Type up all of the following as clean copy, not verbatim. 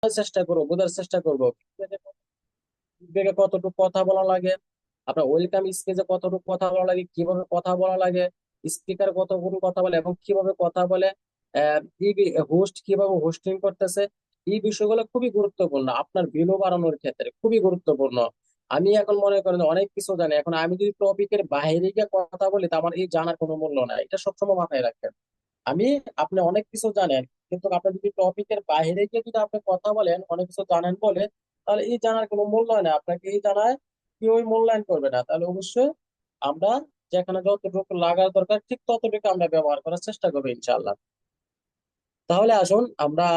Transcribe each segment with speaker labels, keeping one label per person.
Speaker 1: চেষ্টা করবো, বোঝার চেষ্টা করবো ফিডব্যাকে কতটুকু কথা বলা লাগে, আপনার ওয়েলকাম স্পিচে কতটুকু কথা বলা লাগে, কিভাবে কথা বলা লাগে, স্পিকার কতটুকু কথা বলে এবং কিভাবে কথা বলে, হোস্ট কিভাবে হোস্টিং করতেছে। এই বিষয়গুলো খুবই গুরুত্বপূর্ণ আপনার ভ্যালু বাড়ানোর ক্ষেত্রে, খুবই গুরুত্বপূর্ণ। আমি এখন মনে করেন অনেক কিছু জানি, এখন আমি যদি টপিকের বাইরে গিয়ে কথা বলি তা আমার এই জানার কোনো মূল্য নাই, এটা সবসময় মাথায় রাখবেন। আমি আপনি অনেক কিছু জানেন, কিন্তু আপনি যদি টপিকের বাইরে গিয়ে যদি আপনি কথা বলেন অনেক কিছু জানেন বলে, তাহলে এই জানার কোনো মূল্য হয় না, আপনাকে এই জানায় কেউই মূল্যায়ন করবে না। তাহলে অবশ্যই আমরা যেখানে যতটুকু লাগার দরকার ঠিক ততটুকু আমরা ব্যবহার করার চেষ্টা করবো ইনশাআল্লাহ। তাহলে আসুন আমরা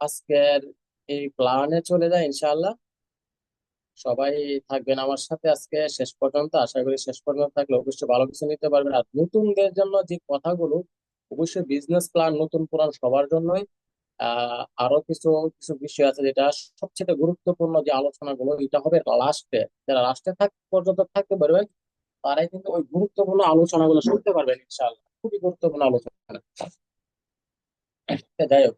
Speaker 1: আজকের এই প্ল্যানে চলে যাই ইনশাআল্লাহ। সবাই থাকবেন আমার সাথে আজকে শেষ পর্যন্ত, আশা করি শেষ পর্যন্ত থাকলে অবশ্যই ভালো কিছু নিতে পারবেন। আর নতুনদের জন্য যে কথাগুলো, অবশ্যই বিজনেস প্ল্যান নতুন পুরান সবার জন্যই। আরো কিছু কিছু বিষয় আছে যেটা সবচেয়ে গুরুত্বপূর্ণ, যে আলোচনাগুলো এটা হবে লাস্টে। যারা লাস্টে পর্যন্ত থাকতে পারবে তারাই কিন্তু ওই গুরুত্বপূর্ণ আলোচনাগুলো শুনতে পারবেন ইনশাআল্লাহ, খুবই গুরুত্বপূর্ণ আলোচনা। যাই হোক,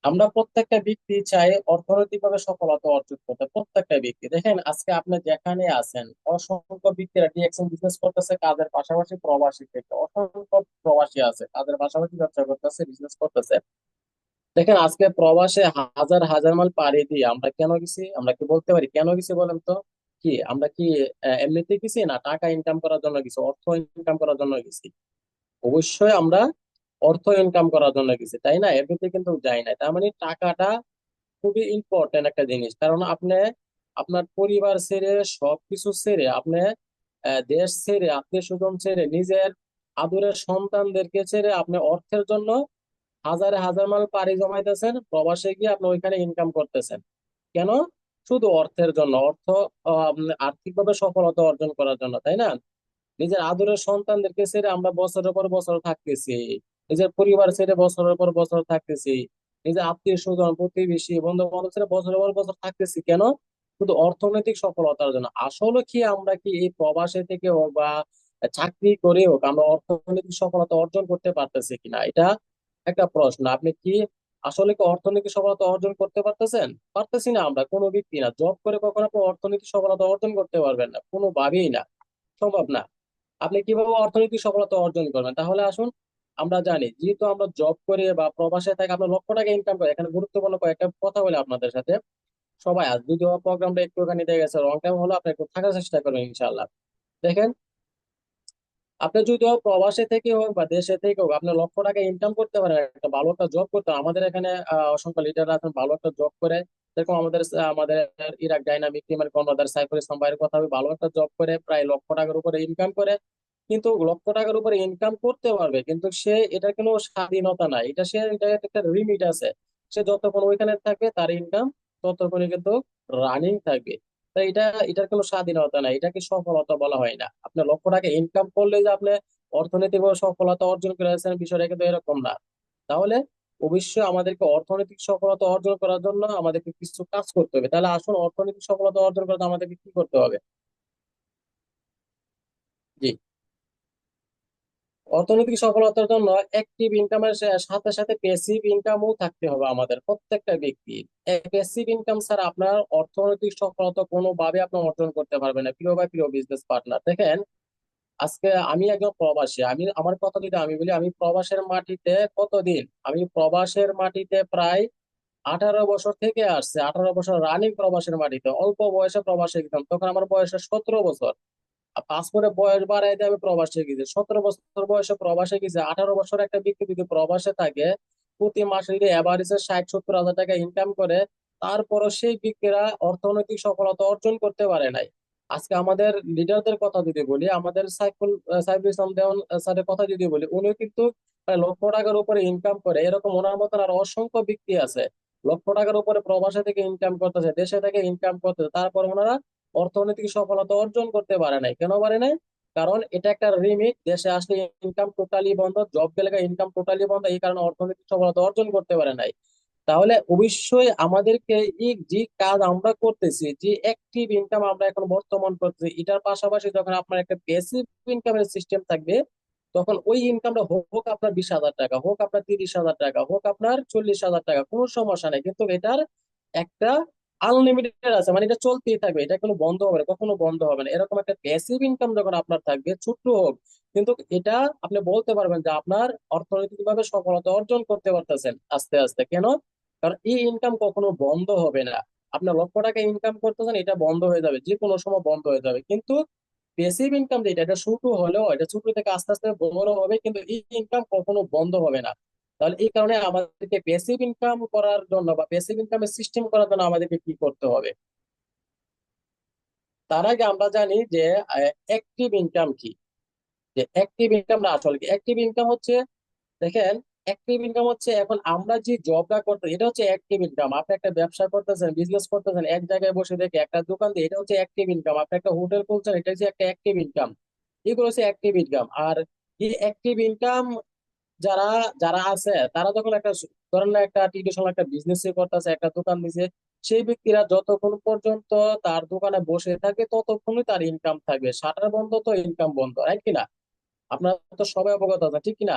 Speaker 1: আমরা প্রত্যেকটা ব্যক্তি চাই অর্থনৈতিকভাবে সফলতা অর্জন করতে। প্রত্যেকটা ব্যক্তি দেখেন, আজকে আপনি যেখানে আছেন অসংখ্য ব্যক্তিরা ডিএক্সএন বিজনেস করতেছে, কাজের পাশাপাশি প্রবাসী থেকে অসংখ্য প্রবাসী আছে, কাজের পাশাপাশি ব্যবসা করতেছে, বিজনেস করতেছে। দেখেন আজকে প্রবাসে হাজার হাজার মাইল পাড়ি দিয়ে আমরা কেন গেছি, আমরা কি বলতে পারি কেন গেছি বলেন তো? কি আমরা কি এমনিতে গেছি, না টাকা ইনকাম করার জন্য গেছি, অর্থ ইনকাম করার জন্য গেছি? অবশ্যই আমরা অর্থ ইনকাম করার জন্য গেছি, তাই না? এমনিতে কিন্তু যাই না। তার মানে টাকাটা খুবই ইম্পর্টেন্ট একটা জিনিস। কারণ আপনি আপনার পরিবার ছেড়ে, সবকিছু ছেড়ে আপনি দেশ ছেড়ে, আত্মীয় স্বজন ছেড়ে, নিজের আদরের সন্তানদেরকে ছেড়ে আপনি অর্থের জন্য হাজারে হাজার মাইল পাড়ি জমাইতেছেন, প্রবাসে গিয়ে আপনি ওইখানে ইনকাম করতেছেন। কেন? শুধু অর্থের জন্য, অর্থ আর্থিকভাবে সফলতা অর্জন করার জন্য, তাই না? নিজের আদরের সন্তানদেরকে ছেড়ে আমরা বছরের পর বছর থাকতেছি, নিজের পরিবার ছেড়ে বছরের পর বছর থাকতেছি, নিজের আত্মীয় স্বজন প্রতিবেশী বন্ধু বান্ধব ছেড়ে বছরের পর বছর থাকতেছি। কেন? শুধু অর্থনৈতিক সফলতার জন্য। আসলে কি আমরা কি এই প্রবাসে থেকে হোক বা চাকরি করে হোক আমরা অর্থনৈতিক সফলতা অর্জন করতে পারতেছি কিনা, এটা একটা প্রশ্ন। আপনি কি আসলে কি অর্থনৈতিক সফলতা অর্জন করতে পারতেছেন? পারতেছি না আমরা, কোনো ব্যক্তি না। জব করে কখনো আপনি অর্থনৈতিক সফলতা অর্জন করতে পারবেন না, কোনোভাবেই না, সম্ভব না। আপনি কিভাবে অর্থনৈতিক সফলতা অর্জন করবেন? তাহলে আসুন আমরা জানি, যেহেতু আমরা জব করে বা প্রবাসে থাকি আমরা লক্ষ টাকা ইনকাম করি। এখানে গুরুত্বপূর্ণ কয়েকটা কথা বলে আপনাদের সাথে। সবাই আজ যদিও প্রোগ্রামটা একটুখানি দিয়ে গেছে, লং টাইম হলো, আপনি একটু থাকার চেষ্টা করবেন ইনশাল্লাহ। দেখেন, আপনি যদিও প্রবাসে থেকে হোক বা দেশে থেকে হোক আপনি লক্ষ টাকা ইনকাম করতে পারেন, একটা ভালো একটা জব করতে পারেন। আমাদের এখানে অসংখ্য লিডার আছেন ভালো একটা জব করে, যেরকম আমাদের ইরাক ডাইনামিক টিমের কর্ণধার সাইফুল ইসলাম ভাইয়ের কথা হবে, ভালো একটা জব করে প্রায় লক্ষ টাকার উপরে ইনকাম করে। কিন্তু লক্ষ টাকার উপরে ইনকাম করতে পারবে, কিন্তু সে এটা কোনো স্বাধীনতা নাই, এটা একটা লিমিট আছে। সে যতক্ষণ ওইখানে থাকবে তার ইনকাম ততক্ষণই কিন্তু রানিং থাকবে। তাই এটার কোনো স্বাধীনতা নাই, এটাকে সফলতা বলা হয় না। আপনি লক্ষ টাকা ইনকাম করলে যে আপনি অর্থনৈতিকভাবে সফলতা অর্জন করেছেন, বিষয়টা কিন্তু এরকম না। তাহলে অবশ্যই আমাদেরকে অর্থনৈতিক সফলতা অর্জন করার জন্য আমাদেরকে কিছু কাজ করতে হবে। তাহলে আসুন, অর্থনৈতিক সফলতা অর্জন করতে আমাদেরকে কি করতে হবে? জি, অর্থনৈতিক সফলতার জন্য অ্যাক্টিভ ইনকামের সাথে সাথে প্যাসিভ ইনকামও থাকতে হবে আমাদের প্রত্যেকটা ব্যক্তির। প্যাসিভ ইনকাম ছাড়া আপনার অর্থনৈতিক সফলতা কোনোভাবে আপনি অর্জন করতে পারবেন না। প্রিয় ভাই, প্রিয় বিজনেস পার্টনার, দেখেন আজকে আমি একজন প্রবাসী। আমি আমার কথা যদি আমি বলি, আমি প্রবাসের মাটিতে কতদিন, আমি প্রবাসের মাটিতে প্রায় 18 বছর থেকে আসছে, 18 বছর রানিং প্রবাসের মাটিতে। অল্প বয়সে প্রবাসে গেলাম, তখন আমার বয়স 17 বছর। পাসপোর্টে বয়স বাড়াই দিয়ে আমি প্রবাসে গেছি, 17 বছর বয়সে প্রবাসে গেছি। 18 বছর একটা ব্যক্তি যদি প্রবাসে থাকে, প্রতি মাসে যদি এভারেজে 60-70 হাজার টাকা ইনকাম করে, তারপরও সেই ব্যক্তিরা অর্থনৈতিক সফলতা অর্জন করতে পারে নাই। আজকে আমাদের লিডারদের কথা যদি বলি, আমাদের সাইফুল ইসলাম দেওয়ান স্যারের কথা যদি বলি, উনিও কিন্তু প্রায় লক্ষ টাকার উপরে ইনকাম করে। এরকম ওনার মতন আর অসংখ্য ব্যক্তি আছে, লক্ষ টাকার উপরে প্রবাসে থেকে ইনকাম করতেছে, দেশে থেকে ইনকাম করতেছে, তারপর ওনারা অর্থনৈতিক সফলতা অর্জন করতে পারে নাই। কেন পারে নাই? কারণ এটা একটা লিমিট, দেশে আসলে ইনকাম টোটালি বন্ধ, জব গেলে ইনকাম টোটালি বন্ধ, এই কারণে অর্থনৈতিক সফলতা অর্জন করতে পারে নাই। তাহলে অবশ্যই আমাদেরকে এই যে কাজ আমরা করতেছি, যে অ্যাক্টিভ ইনকাম আমরা এখন বর্তমান করতেছি, এটার পাশাপাশি যখন আপনার একটা প্যাসিভ ইনকামের সিস্টেম থাকবে, তখন ওই ইনকামটা হোক হোক আপনার 20,000 টাকা, হোক আপনার 30,000 টাকা, হোক আপনার 40,000 টাকা, কোনো সমস্যা নেই, কিন্তু এটার একটা আনলিমিটেড আছে, মানে এটা চলতেই থাকবে, এটা কোনো বন্ধ হবে না, কখনো বন্ধ হবে না। এরকম একটা প্যাসিভ ইনকাম যখন আপনার থাকবে, ছোট্ট হোক, কিন্তু এটা আপনি বলতে পারবেন যে আপনার অর্থনৈতিকভাবে সফলতা অর্জন করতে পারতেছেন আস্তে আস্তে। কেন? কারণ এই ইনকাম কখনো বন্ধ হবে না। আপনার লক্ষ টাকা ইনকাম করতেছেন, এটা বন্ধ হয়ে যাবে, যে কোনো সময় বন্ধ হয়ে যাবে, কিন্তু প্যাসিভ ইনকাম যেটা, এটা ছোট হলেও এটা ছোট থেকে আস্তে আস্তে বড় হবে, কিন্তু এই ইনকাম কখনো বন্ধ হবে না। তাহলে এই কারণে আমাদেরকে প্যাসিভ ইনকাম করার জন্য বা প্যাসিভ ইনকামের সিস্টেম করার জন্য আমাদেরকে কি করতে হবে? তার আগে আমরা জানি যে অ্যাক্টিভ ইনকাম কি। যে অ্যাক্টিভ ইনকামটা আসলে কি? অ্যাক্টিভ ইনকাম হচ্ছে, দেখেন, অ্যাক্টিভ ইনকাম হচ্ছে এখন আমরা যে জবটা করতে, এটা হচ্ছে অ্যাক্টিভ ইনকাম। আপনি একটা ব্যবসা করতেছেন, বিজনেস করতেছেন, এক জায়গায় বসে থেকে একটা দোকান দিয়ে, এটা হচ্ছে অ্যাক্টিভ ইনকাম। আপনি একটা হোটেল খুলছেন, এটা হচ্ছে একটা অ্যাক্টিভ ইনকাম। এগুলো হচ্ছে অ্যাক্টিভ ইনকাম। আর এই অ্যাক্টিভ ইনকাম যারা যারা আছে, তারা যখন একটা ধরেন না একটা ট্রেডিশনাল একটা বিজনেস করতেছে, একটা দোকান দিছে, সেই ব্যক্তিরা যতক্ষণ পর্যন্ত তার দোকানে বসে থাকে ততক্ষণই তার ইনকাম থাকবে। শাটার বন্ধ তো ইনকাম বন্ধ, রাইট কিনা? আপনার তো সবাই অবগত আছে, ঠিক কিনা?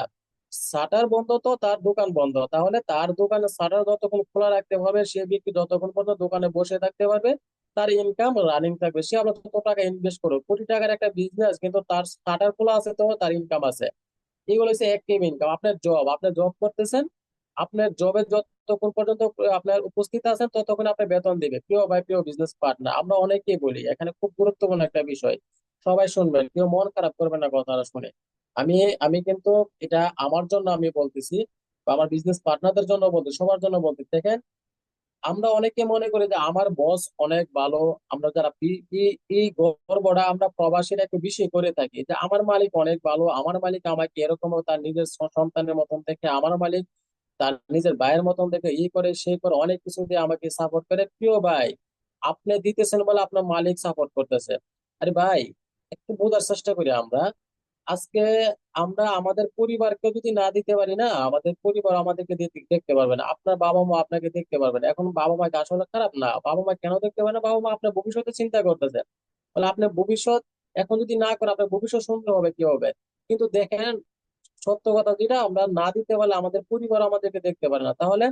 Speaker 1: শাটার বন্ধ তো তার দোকান বন্ধ। তাহলে তার দোকানের শাটার যতক্ষণ খোলা রাখতে হবে, সে ব্যক্তি যতক্ষণ পর্যন্ত দোকানে বসে থাকতে পারবে, তার ইনকাম রানিং থাকবে। সে আমরা কত টাকা ইনভেস্ট করো, কোটি টাকার একটা বিজনেস, কিন্তু তার শাটার খোলা আছে তো তার ইনকাম আছে। এগুলো হচ্ছে অ্যাক্টিভ ইনকাম। আপনার জব, আপনি জব করতেছেন, আপনার জবে যতক্ষণ পর্যন্ত আপনার উপস্থিত আছেন ততক্ষণ আপনি বেতন দিবে। প্রিয় ভাই, প্রিয় বিজনেস পার্টনার, আমরা অনেকেই বলি, এখানে খুব গুরুত্বপূর্ণ একটা বিষয়, সবাই শুনবেন, কেউ মন খারাপ করবেন না কথাটা শুনে। আমি আমি কিন্তু এটা আমার জন্য আমি বলতেছি, বা আমার বিজনেস পার্টনারদের জন্য বলতেছি, সবার জন্য বলতেছি। দেখেন, আমরা অনেকে মনে করি যে আমার বস অনেক ভালো। আমরা যারা এই গর্বটা আমরা প্রবাসীরা একটু বেশি করে থাকি, যে আমার মালিক অনেক ভালো, আমার মালিক আমাকে এরকম তার নিজের সন্তানের মতন দেখে, আমার মালিক তার নিজের ভাইয়ের মতন দেখে, এই করে সেই করে অনেক কিছু দিয়ে আমাকে সাপোর্ট করে। প্রিয় ভাই, আপনি দিতেছেন বলে আপনার মালিক সাপোর্ট করতেছে। আরে ভাই, একটু বোঝার চেষ্টা করি আমরা। আজকে আমরা আমাদের পরিবারকে যদি না দিতে পারি না, আমাদের পরিবার আমাদেরকে দেখতে পারবে না। আপনার বাবা মা আপনাকে দেখতে পারবে না। এখন বাবা মা কি আসলে খারাপ? না। বাবা মা কেন দেখতে পারে না? বাবা মা আপনার ভবিষ্যতে চিন্তা করতেছে, বলে আপনার ভবিষ্যৎ এখন যদি না করে আপনার ভবিষ্যৎ সুন্দর হবে কি হবে? কিন্তু দেখেন, সত্য কথা যেটা, আমরা না দিতে পারলে আমাদের পরিবার আমাদেরকে দেখতে পারে না। তাহলে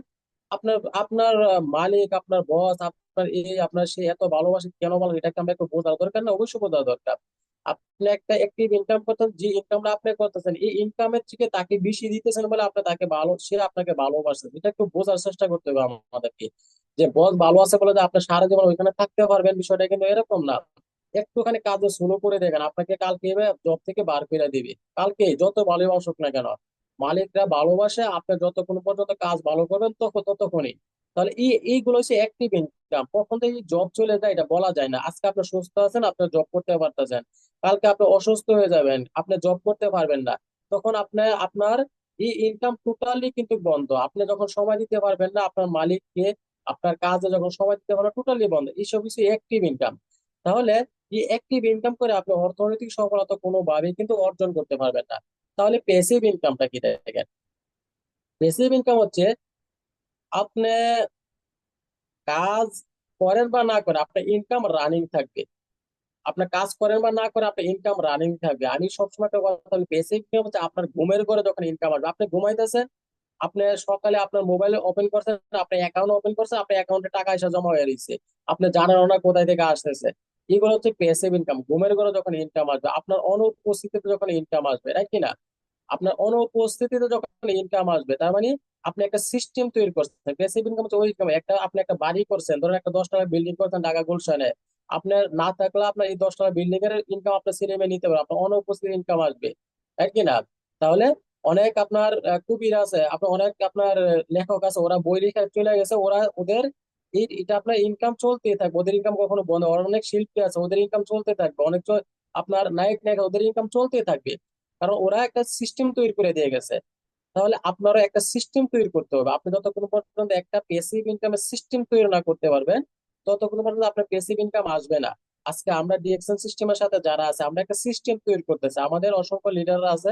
Speaker 1: আপনার আপনার মালিক, আপনার বস, আপনার এই আপনার সে এত ভালোবাসে কেন বলেন? এটাকে আমরা একটু বোঝার দরকার না? অবশ্যই বোঝা দরকার। আপনি একটা অ্যাক্টিভ ইনকাম করতেন, যে ইনকামটা আপনি করতেছেন, এই ইনকামের থেকে তাকে বেশি দিতেছেন বলে আপনি তাকে ভালো, সে আপনাকে ভালোবাসে, এটা একটু বোঝার চেষ্টা করতে হবে আমাদেরকে। যে বস ভালো আছে বলে যে আপনি সারা জীবন ওইখানে থাকতে পারবেন, বিষয়টা কিন্তু এরকম না। একটুখানি কাজ শুরু করে দেখেন, আপনাকে কালকে জব থেকে বার করে দিবে। কালকে যত ভালো অসুখ না কেন, মালিকরা ভালোবাসে, আপনি যতক্ষণ পর্যন্ত কাজ ভালো করবেন ততক্ষণই। তাহলে এইগুলো হচ্ছে অ্যাক্টিভ ইনকাম। কখন থেকে জব চলে যায় এটা বলা যায় না। আজকে আপনি সুস্থ আছেন, আপনি জব করতে পারতেছেন, কালকে আপনি অসুস্থ হয়ে যাবেন, আপনি জব করতে পারবেন না। তখন আপনার এই ইনকাম টোটালি কিন্তু বন্ধ। আপনি যখন সময় দিতে পারবেন না আপনার মালিককে, আপনার কাজে যখন সময় দিতে পারবেন, টোটালি বন্ধ। এইসব কিছু অ্যাক্টিভ ইনকাম। তাহলে এই অ্যাক্টিভ ইনকাম করে আপনি অর্থনৈতিক সফলতা কোনোভাবেই কিন্তু অর্জন করতে পারবেন না। তাহলে প্যাসিভ ইনকামটা কি? দেখেন, প্যাসিভ ইনকাম হচ্ছে আপনি কাজ করেন বা না করেন আপনার ইনকাম রানিং থাকবে। আপনার কাজ করেন বা না করেন আপনার ইনকাম রানিং থাকবে। আমি সবসময় একটা কথা বলি, বেসিক ইনকাম হচ্ছে আপনার ঘুমের ঘরে যখন ইনকাম আসবে। আপনি ঘুমাইতেছেন, আপনি সকালে আপনার মোবাইলে ওপেন করছেন, আপনি অ্যাকাউন্ট ওপেন করছেন, আপনার অ্যাকাউন্টে টাকা এসে জমা হয়ে রয়েছে, আপনি জানেন না কোথায় থেকে আসতেছে। এগুলো হচ্ছে প্যাসিভ ইনকাম। ঘুমের ঘরে যখন ইনকাম আসবে, আপনার অনুপস্থিতিতে যখন ইনকাম আসবে, রাইট কিনা? আপনার অনুপস্থিতিতে যখন ইনকাম আসবে, তার মানে আপনি একটা সিস্টেম তৈরি করছেন। প্যাসিভ ইনকাম হচ্ছে ওই income। একটা আপনি একটা বাড়ি করছেন, ধরেন একটা 10 টাকা বিল্ডিং করছেন ঢাকা গুলশানে, আপনার না থাকলে আপনার এই 10 টাকা বিল্ডিং এর ইনকাম আপনার ছেলে মেয়ে নিতে পারে, আপনার অনুপস্থিত ইনকাম আসবে, তাই কি না? তাহলে অনেক আপনার কবির আছে, আপনার অনেক আপনার লেখক আছে, ওরা বই লিখে চলে গেছে, ওরা ওদের এটা আপনার ইনকাম চলতেই থাকবে, ওদের ইনকাম কখনো বন্ধ হবে না। অনেক শিল্পী আছে, ওদের ইনকাম চলতে থাকবে। অনেক আপনার নায়ক নায়িকা, ওদের ইনকাম চলতেই থাকবে, কারণ ওরা একটা সিস্টেম তৈরি করে দিয়ে গেছে। তাহলে আপনারও একটা সিস্টেম তৈরি করতে হবে। আপনি যতক্ষণ পর্যন্ত একটা পেসিভ ইনকামের সিস্টেম তৈরি না করতে পারবেন, ততক্ষণ পর্যন্ত আপনার পেসিভ ইনকাম আসবে না। আজকে আমরা ডিএক্সএন সিস্টেমের সাথে যারা আছে, আমরা একটা সিস্টেম তৈরি করতেছি। আমাদের অসংখ্য লিডাররা আছে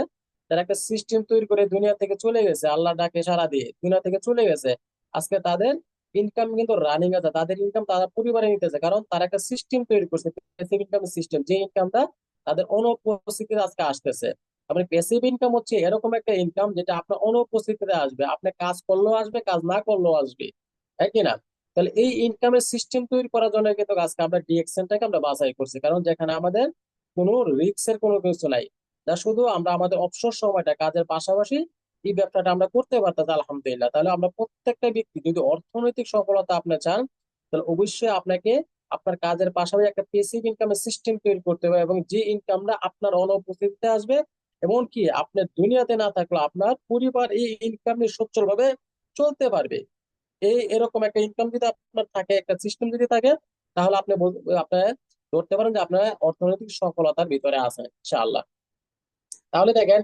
Speaker 1: যারা একটা সিস্টেম তৈরি করে দুনিয়া থেকে চলে গেছে, আল্লাহ ডাকে সাড়া দিয়ে দুনিয়া থেকে চলে গেছে। আজকে তাদের ইনকাম কিন্তু রানিং আছে, তাদের ইনকাম তারা পরিবারে নিতেছে, কারণ তারা একটা সিস্টেম তৈরি করছে, পেসিভ ইনকামের সিস্টেম, যে ইনকামটা তাদের অনুপস্থিতিতে আজকে আসতেছে। মানে প্যাসিভ ইনকাম হচ্ছে এরকম একটা ইনকাম যেটা আপনার অনুপস্থিতিতে আসবে, আপনি কাজ করলেও আসবে, কাজ না করলেও আসবে, তাই কি না? তাহলে এই ইনকামের সিস্টেম তৈরি করার জন্য কিন্তু আজকে আমরা ডিএক্সএনটাকে আমরা বাছাই করছি, কারণ যেখানে আমাদের কোনো রিস্কের কোনো কিছু নাই, যা শুধু আমরা আমাদের অবসর সময়টা কাজের পাশাপাশি এই ব্যবসাটা আমরা করতে পারতাম আলহামদুলিল্লাহ। তাহলে আমরা প্রত্যেকটা ব্যক্তি যদি অর্থনৈতিক সফলতা আপনি চান, তাহলে অবশ্যই আপনাকে আপনার কাজের পাশাপাশি একটা পেসিভ ইনকামের সিস্টেম তৈরি করতে হবে, এবং যে ইনকামটা আপনার অনুপস্থিতিতে আসবে, এমনকি আপনার দুনিয়াতে না থাকলে আপনার পরিবার এই ইনকাম নিয়ে সচ্ছল ভাবে চলতে পারবে। এরকম একটা ইনকাম যদি আপনার থাকে, একটা সিস্টেম যদি থাকে, তাহলে আপনি ধরতে পারেন যে আপনার অর্থনৈতিক সফলতার ভিতরে আছেন ইনশাআল্লাহ। তাহলে দেখেন,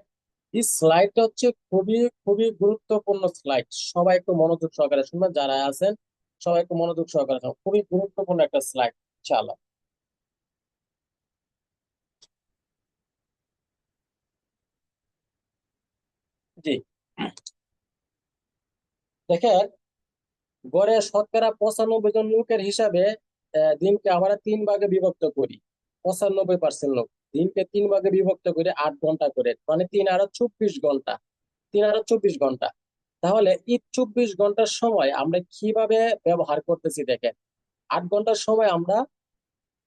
Speaker 1: এই স্লাইডটা হচ্ছে খুবই খুবই গুরুত্বপূর্ণ স্লাইড। সবাই একটু মনোযোগ সহকারে শুনবেন, যারা আছেন সবাই একটু মনোযোগ সহকারে শুনবেন, খুবই গুরুত্বপূর্ণ একটা স্লাইড ইনশাআল্লাহ। জি, দেখেন, গড়ে শতকরা 95 জন লোকের হিসাবে দিনকে আমরা 3 ভাগে বিভক্ত করি। 95% লোক দিনকে 3 ভাগে বিভক্ত করে 8 ঘন্টা করে, মানে 3 আর 24 ঘন্টা। 3 আর 24 ঘন্টা। তাহলে এই 24 ঘন্টার সময় আমরা কিভাবে ব্যবহার করতেছি দেখেন। 8 ঘন্টার সময় আমরা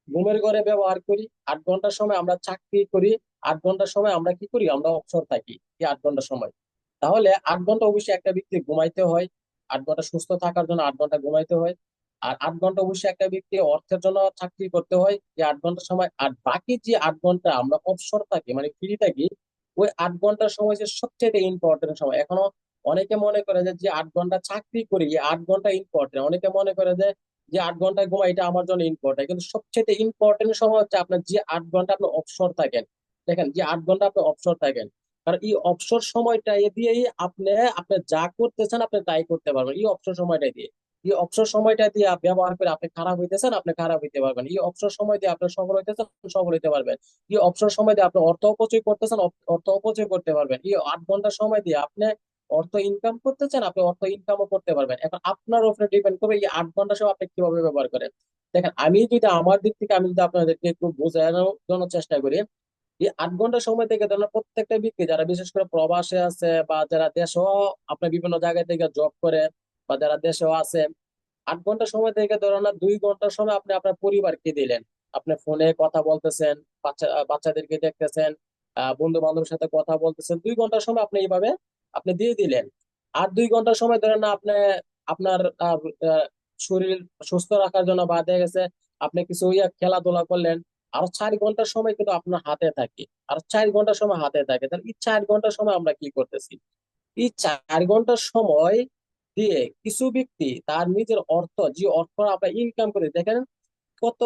Speaker 1: ঘুমের ঘরে ব্যবহার করি, 8 ঘন্টার সময় আমরা চাকরি করি, 8 ঘন্টার সময় আমরা কি করি, আমরা অবসর থাকি এই 8 ঘন্টার সময়। তাহলে 8 ঘন্টা অবশ্যই একটা ব্যক্তি ঘুমাইতে হয়, 8 ঘন্টা সুস্থ থাকার জন্য 8 ঘন্টা ঘুমাইতে হয়। আর 8 ঘন্টা অবশ্যই একটা ব্যক্তি অর্থের জন্য চাকরি করতে হয় এই 8 ঘন্টার সময়। আর বাকি যে 8 ঘন্টা আমরা অবসর থাকি মানে ফ্রি থাকি, ওই 8 ঘন্টার সময় যে সবচেয়ে ইম্পর্টেন্ট সময়। এখনো অনেকে মনে করে যে যে 8 ঘন্টা চাকরি করি এই 8 ঘন্টা ইম্পর্টেন্ট, অনেকে মনে করে যে যে 8 ঘন্টা ঘুমাই এটা আমার জন্য ইম্পর্টেন্ট, কিন্তু সবচেয়ে ইম্পর্টেন্ট সময় হচ্ছে আপনার যে 8 ঘন্টা আপনি অবসর থাকেন। দেখেন, যে 8 ঘন্টা আপনি অবসর থাকেন, কারণ এই অবসর সময়টা দিয়েই আপনি আপনি যা করতেছেন আপনি তাই করতে পারবেন। এই অবসর সময়টা দিয়ে, এই অবসর সময়টা দিয়ে ব্যবহার করে আপনি খারাপ হইতেছেন, আপনি খারাপ হইতে পারবেন। এই অবসর সময় দিয়ে আপনি সফল হইতেছেন, সফল হইতে পারবেন। এই অবসর সময় দিয়ে আপনি অর্থ অপচয় করতেছেন, অর্থ অপচয় করতে পারবেন। এই 8 ঘন্টা সময় দিয়ে আপনি অর্থ ইনকাম করতেছেন, আপনি অর্থ ইনকামও করতে পারবেন। এখন আপনার উপরে ডিপেন্ড করবে এই 8 ঘন্টা সময় আপনি কিভাবে ব্যবহার করেন। দেখেন, আমি যদি আমার দিক থেকে আমি যদি আপনাদেরকে একটু বোঝানোর জন্য চেষ্টা করি, এই 8 ঘন্টা সময় থেকে ধরেন প্রত্যেকটা ব্যক্তি যারা বিশেষ করে প্রবাসে আছে বা যারা দেশেও আপনার বিভিন্ন জায়গা থেকে জব করে, বা যারা দেশেও আছে, 8 ঘন্টা সময় থেকে ধরেন না 2 ঘন্টার সময় আপনি আপনার পরিবারকে দিলেন। আপনি ফোনে কথা বলতেছেন, বাচ্চাদেরকে দেখতেছেন, বন্ধু বান্ধবের সাথে কথা বলতেছেন, 2 ঘন্টার সময় আপনি এইভাবে আপনি দিয়ে দিলেন। আর 2 ঘন্টার সময় ধরেন না আপনি আপনার শরীর সুস্থ রাখার জন্য বা দেখা গেছে আপনি কিছু খেলাধুলা করলেন। আরো 4 ঘন্টার সময় কিন্তু আপনার হাতে থাকে, আর 4 ঘন্টার সময় হাতে থাকে। তাহলে এই 4 ঘন্টার সময় আমরা কি করতেছি? এই 4 ঘন্টার সময় দিয়ে কিছু ব্যক্তি তার নিজের অর্থ, যে অর্থ আপনার ইনকাম করে, দেখেন কত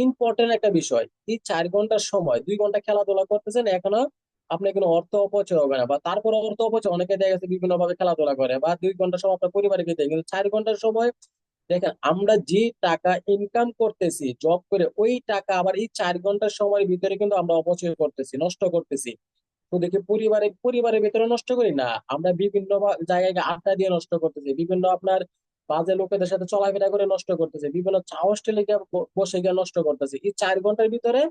Speaker 1: ইম্পর্টেন্ট একটা বিষয়। এই 4 ঘন্টার সময় 2 ঘন্টা খেলাধুলা করতেছেন, এখনো আপনি কোনো অর্থ অপচয় হবে না, বা তারপরে অর্থ অপচয় অনেকে দেখা গেছে বিভিন্ন ভাবে খেলাধুলা করে, বা 2 ঘন্টা সময় আপনার পরিবারকে দেয়, কিন্তু 4 ঘন্টার সময় দেখেন আমরা যে টাকা ইনকাম করতেছি জব করে, ওই টাকা আবার এই 4 ঘন্টার সময়ের ভিতরে কিন্তু আমরা অপচয় করতেছি, নষ্ট করতেছি। তো দেখি পরিবারের ভিতরে নষ্ট করি না, আমরা বিভিন্ন জায়গায় গিয়ে আড্ডা দিয়ে নষ্ট করতেছি, বিভিন্ন আপনার বাজে লোকেদের সাথে চলাফেরা করে নষ্ট করতেছে, বিভিন্ন চা হোস্টেলে গিয়ে বসে গিয়ে নষ্ট করতেছে। এই 4 ঘন্টার ভিতরে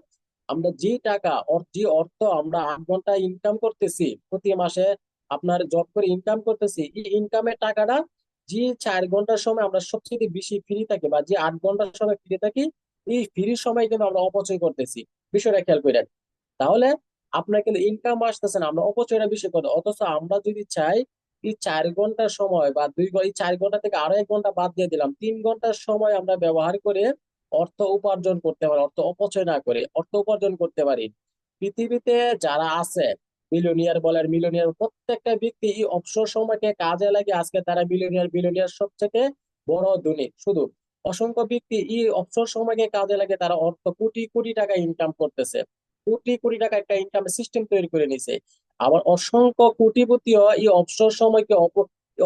Speaker 1: আমরা যে টাকা যে অর্থ আমরা 8 ঘন্টা ইনকাম করতেছি প্রতি মাসে, আপনার জব করে ইনকাম করতেছি, এই ইনকামের টাকাটা যে 4 ঘন্টার সময় আমরা সবচেয়ে বেশি ফ্রি থাকি, বা যে 8 ঘন্টার সময় ফ্রি থাকি, এই ফ্রি সময় কিন্তু আমরা অপচয় করতেছি। বিষয়টা খেয়াল করেন। তাহলে আপনার কিন্তু ইনকাম আসতেছে না, আমরা অপচয়টা বেশি করি। অথচ আমরা যদি চাই এই 4 ঘন্টার সময় বা এই 4 ঘন্টা থেকে আরো 1 ঘন্টা বাদ দিয়ে দিলাম, 3 ঘন্টার সময় আমরা ব্যবহার করে অর্থ উপার্জন করতে পারি, অর্থ অপচয় না করে অর্থ উপার্জন করতে পারি। পৃথিবীতে যারা আছে বিলিয়নিয়ার বলেন মিলিয়নিয়ার, প্রত্যেকটা ব্যক্তি এই অবসর সময়কে কাজে লাগে আজকে তারা বিলিয়নিয়ার সবচেয়ে বড় ধনী। শুধু অসংখ্য ব্যক্তি এই অবসর সময়কে কাজে লাগে, তারা অর্থ কোটি কোটি টাকা ইনকাম করতেছে, কোটি কোটি টাকা একটা ইনকাম সিস্টেম তৈরি করে নিছে। আবার অসংখ্য কোটিপতিও এই এই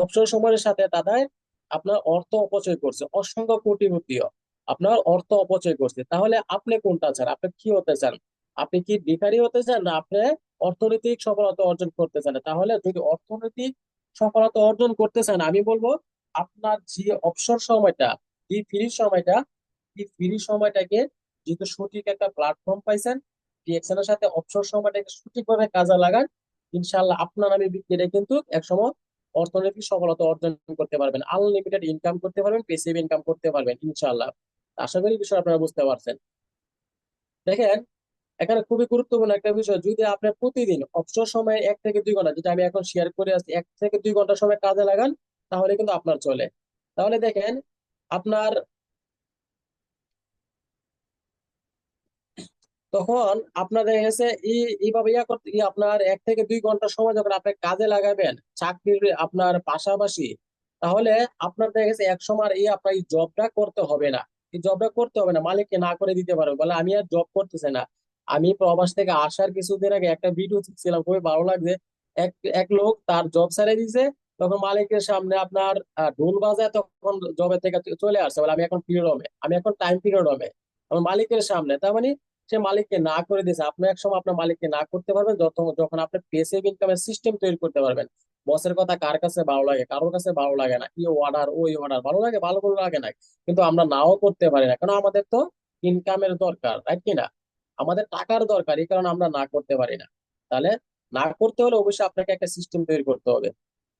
Speaker 1: অবসর সময়ের সাথে তাদের আপনার অর্থ অপচয় করছে, অসংখ্য কোটিপতিও আপনার অর্থ অপচয় করছে। তাহলে আপনি কোনটা চান? আপনি কি হতে চান? আপনি কি ভিখারি হতে চান, না আপনি অর্থনৈতিক সফলতা অর্জন করতে চান? তাহলে যদি অর্থনৈতিক সফলতা অর্জন করতে চান, আমি বলবো আপনার যে অবসর সময়টা, এই ফ্রি সময়টা, এই ফ্রি সময়টাকে যেহেতু সঠিক একটা প্ল্যাটফর্ম পাইছেন, ডিএক্সএন এর সাথে অবসর সময়টাকে সঠিকভাবে কাজে লাগান। ইনশাল্লাহ আপনার আমি বিক্রিটা কিন্তু একসময় অর্থনৈতিক সফলতা অর্জন করতে পারবেন, আনলিমিটেড ইনকাম করতে পারবেন, পেসিভ ইনকাম করতে পারবেন ইনশাল্লাহ। আশা করি বিষয় আপনারা বুঝতে পারছেন। দেখেন, এখানে খুবই গুরুত্বপূর্ণ একটা বিষয়, যদি আপনি প্রতিদিন অবসর সময়ে 1 থেকে 2 ঘন্টা, যেটা আমি এখন শেয়ার করে আসছি, 1 থেকে 2 ঘন্টা সময় কাজে লাগান, তাহলে কিন্তু আপনার চলে। তাহলে দেখেন, আপনার তখন আপনার দেখা গেছে এইভাবে ইয়া করতে আপনার 1 থেকে 2 ঘন্টা সময় যখন আপনি কাজে লাগাবেন চাকরির আপনার পাশাপাশি, তাহলে আপনার দেখা গেছে এক সময় আর আপনার এই জবটা করতে হবে না। এই জবটা করতে হবে না, মালিককে না করে দিতে পারবে, বলে আমি আর জব করতেছি না। আমি প্রবাস থেকে আসার কিছুদিন আগে একটা ভিডিও দেখছিলাম, খুবই ভালো লাগছে। এক এক লোক তার জব ছেড়ে দিয়েছে, তখন মালিকের সামনে আপনার ঢোল বাজায়, তখন জবের থেকে চলে আসছে, বলে আমি এখন ফ্রিডমে, আমি এখন টাইম পিরিয়ডমে। আমার মালিকের সামনে, তার মানে সে মালিককে না করে দিয়েছে। আপনি এক সময় আপনার মালিককে না করতে পারবেন যখন আপনি পেসিভ ইনকামের সিস্টেম তৈরি করতে পারবেন। বসের কথা কার কাছে ভালো লাগে? কারোর কাছে ভালো লাগে না। এই অর্ডার ওই অর্ডার ভালো লাগে, ভালো করে লাগে না, কিন্তু আমরা নাও করতে পারি না, কারণ আমাদের তো ইনকামের দরকার, রাইট কিনা? আমাদের টাকার দরকার, এই কারণে আমরা না করতে পারি না। তাহলে না করতে হলে অবশ্যই আপনাকে একটা সিস্টেম তৈরি করতে হবে।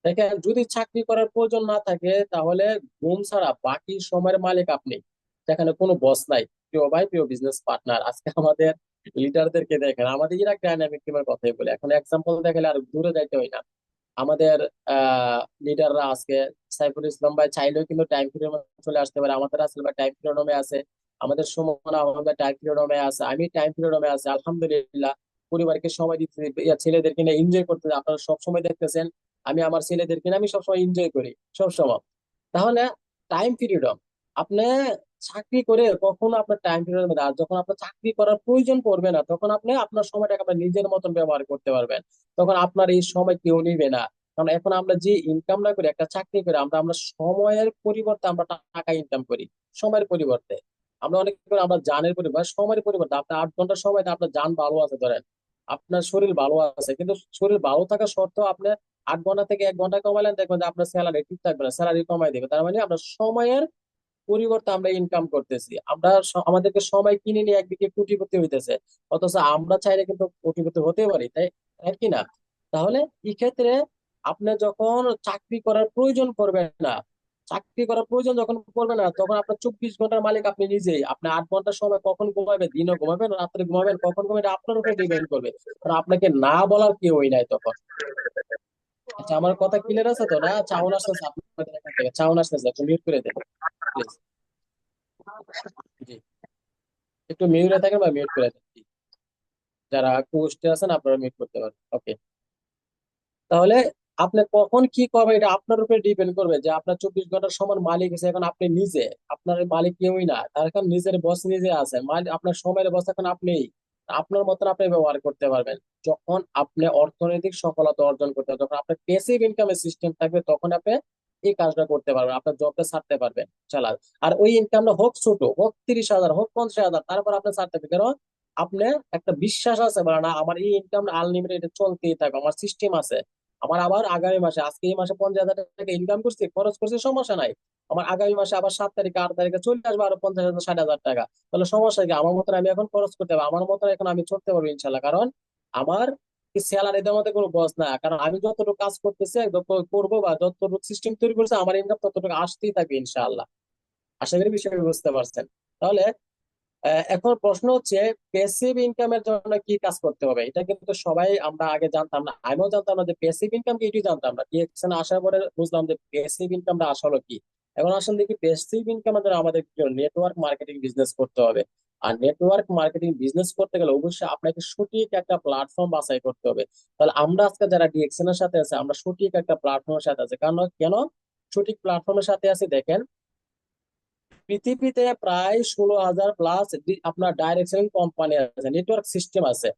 Speaker 1: দেখেন, যদি চাকরি করার প্রয়োজন না থাকে, তাহলে ঘুম ছাড়া বাকি সময়ের মালিক আপনি, যেখানে কোনো বস নাই। প্রিয় ভাই, প্রিয় বিজনেস পার্টনার, আজকে আমাদের লিডারদেরকে দেখেন, আমাদের ইরাক ডাইনামিক টিমের কথাই বলে, এখন এক্সাম্পল দেখালে আর দূরে যাইতে হয় না। আমাদের লিডাররা আজকে সাইফুল ইসলাম ভাই চাইলেও কিন্তু টাইম পিরিয়ড চলে আসতে পারে, আমাদের আসলে ভাই টাইম পিরিয়ডমে আছে, আমাদের সুমনা আমাদের টাইম পিরিয়ডমে আছে, আমি টাইম পিরিয়ডমে আছে, আলহামদুলিল্লাহ। পরিবারকে সময় দিতে, ছেলেদেরকে নিয়ে এনজয় করতে, আপনারা সব সময় দেখতেছেন আমি আমার ছেলেদেরকে নিয়ে আমি সবসময় এনজয় করি সবসময়। তাহলে টাইম পিরিয়ড, আপনি চাকরি করে কখনো আপনার টাইম পিরিয়ড মধ্যে, আর যখন আপনার চাকরি করার প্রয়োজন পড়বে না, তখন আপনি আপনার সময়টাকে আপনার নিজের মতন ব্যবহার করতে পারবেন। তখন আপনার এই সময় কেউ নিবে না। কারণ এখন আমরা যে ইনকাম না করি, একটা চাকরি করে আমরা আমরা সময়ের পরিবর্তে আমরা টাকা ইনকাম করি, সময়ের পরিবর্তে। আমরা অনেক করে আমরা জানের পরিবর্তে, সময়ের পরিবর্তে আপনার 8 ঘন্টা সময় আপনার জান ভালো আছে ধরেন, আপনার শরীর ভালো আছে, কিন্তু শরীর ভালো থাকা সত্ত্বেও আপনি 8 ঘন্টা থেকে 1 ঘন্টা কমাইলেন, দেখবেন যে আপনার স্যালারি ঠিক থাকবে না, স্যালারি কমাই দিবে। তার মানে আমরা সময়ের পরিবর্তে আমরা ইনকাম করতেছি, আমরা আমাদেরকে সময় কিনে নিয়ে একদিকে কোটিপতি হইতেছে, অথচ আমরা চাইলে কিন্তু কোটিপতি হতে পারি, তাই তাই কি না? তাহলে এই ক্ষেত্রে আপনি যখন চাকরি করার প্রয়োজন পড়বে না, চাকরি করার প্রয়োজন যখন পড়বে না, তখন আপনার 24 ঘন্টার মালিক আপনি নিজেই। আপনি 8 ঘন্টা সময় কখন ঘুমাবেন, দিনও ঘুমাবেন, রাত্রে ঘুমাবেন, কখন ঘুমাবেন, এটা আপনার উপরে ডিপেন্ড করবে। কারণ আপনাকে না বলার কেউই নাই তখন। আচ্ছা, আমার কথা ক্লিয়ার আছে তো? না চাউন আসতেছে আপনাদের এখান থেকে, চাউন আসতেছে, একটু মিউট করে দেন প্লিজ। জি, একটু মিউটে থাকেন বা মিউট করে দেন। জি, যারা পোস্টে আছেন আপনারা মিউট করতে পারেন, ওকে। তাহলে আপনি কখন কি করবেন এটা আপনার উপরে ডিপেন্ড করবে, যে আপনার 24 ঘন্টার সময় মালিক আছে এখন আপনি নিজে, আপনার মালিক কেউই না, তার এখন নিজের বস নিজে আছেন, মালিক আপনার সময়ের বস এখন আপনিই। আপনার মতন আপনি ব্যবহার করতে পারবেন যখন আপনি অর্থনৈতিক সফলতা অর্জন করতে পারবেন, যখন আপনার প্যাসিভ ইনকামের সিস্টেম থাকবে, তখন আপনি এই কাজটা করতে পারবেন, আপনার জবটা ছাড়তে পারবেন চালান। আর ওই ইনকামটা হোক ছোট, হোক 30,000, হোক 50,000, তারপর আপনি ছাড়তে পারবেন, কারণ আপনার একটা বিশ্বাস আছে, বলে না আমার এই ইনকাম আনলিমিটেড চলতেই থাকবে, আমার সিস্টেম আছে। আমার আবার আগামী মাসে, আজকে এই মাসে 50,000 টাকা ইনকাম করছি, খরচ করছি, সমস্যা নাই, আমার আগামী মাসে আবার 7 তারিখে 8 তারিখে চলে আসবে আরো 50,000 60,000 টাকা। তাহলে সমস্যা কি? আমার মতন আমি এখন খরচ করতে পারবো, আমার মতন এখন আমি চলতে পারবো ইনশাল্লাহ, কারণ আমার স্যালারি দেওয়ার মধ্যে কোনো বস না, কারণ আমি যতটুকু কাজ করতেছি করবো বা যতটুকু সিস্টেম তৈরি করছে, আমার ইনকাম ততটুকু আসতেই থাকবে ইনশাআল্লাহ। আশা করি বিষয়টা বুঝতে পারছেন। তাহলে এখন প্রশ্ন হচ্ছে, প্যাসিভ ইনকামের জন্য কি কাজ করতে হবে? এটা কিন্তু সবাই আমরা আগে জানতাম না, আমিও জানতাম না যে প্যাসিভ ইনকাম কি, এটাই জানতাম না। ডিএকশনে আসার পরে বুঝলাম যে প্যাসিভ ইনকামটা আসলে কি। এখন আসলে দেখি প্যাসিভ ইনকামের জন্য আমাদের নেটওয়ার্ক মার্কেটিং বিজনেস করতে হবে। আর নেটওয়ার্ক মার্কেটিং বিজনেস করতে গেলে অবশ্যই আপনাকে সঠিক একটা প্ল্যাটফর্ম বাছাই করতে হবে। তাহলে আমরা আজকে যারা ডিএকশন এর সাথে আছে, আমরা সঠিক একটা প্ল্যাটফর্মের সাথে আছে। কারণ কেন সঠিক প্ল্যাটফর্মের সাথে আছে? দেখেন, পৃথিবীতে প্রায় 16,000 প্লাস আপনার ডাইরেক্ট সেলিং কোম্পানি আছে, নেটওয়ার্ক সিস্টেম আছে।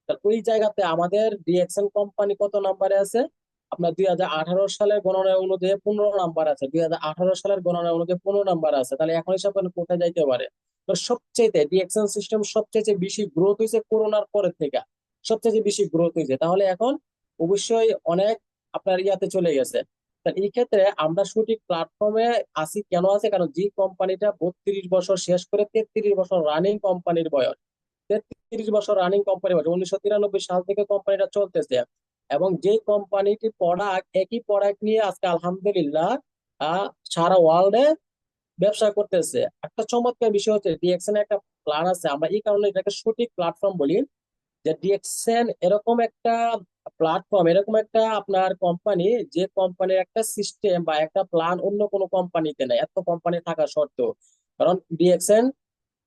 Speaker 1: তা ওই জায়গাতে আমাদের ডিএক্সএন কোম্পানি কত নাম্বারে আছে? আপনার 2018 সালের গণনা অনুযায়ী 15 নাম্বার আছে, 2018 সালের গণনা অনুযায়ী 15 নাম্বার আছে। তাহলে এখন হিসাব করেন কোথায় যাইতে পারে? তো সবচেয়ে ডিএক্সএন সিস্টেম সবচেয়ে বেশি গ্রোথ হয়েছে করোনার পরের থেকে, সবচেয়ে বেশি গ্রোথ হয়েছে। তাহলে এখন অবশ্যই অনেক আপনার ইয়াতে চলে গেছে। তা এই ক্ষেত্রে আমরা সঠিক প্ল্যাটফর্মে আসি, কেন আছে? কারণ যে কোম্পানিটা 32 বছর শেষ করে 33 বছর রানিং কোম্পানির বয়স, 33 বছর রানিং কোম্পানি বয়স, 1993 সাল থেকে কোম্পানিটা চলতেছে। এবং যে কোম্পানিটি প্রোডাক্ট, একই প্রোডাক্ট নিয়ে আজকে আলহামদুলিল্লাহ আহ, সারা ওয়ার্ল্ডে ব্যবসা করতেছে। একটা চমৎকার বিষয় হচ্ছে ডিএক্সএন একটা প্ল্যান আছে, আমরা এই কারণে এটাকে সঠিক প্ল্যাটফর্ম বলি, যে ডিএক্সএন এরকম একটা প্ল্যাটফর্ম, এরকম একটা আপনার কোম্পানি, যে কোম্পানির একটা সিস্টেম বা একটা প্ল্যান অন্য কোনো কোম্পানিতে নেই, এত কোম্পানি থাকা সত্ত্বেও। কারণ ডিএক্সএন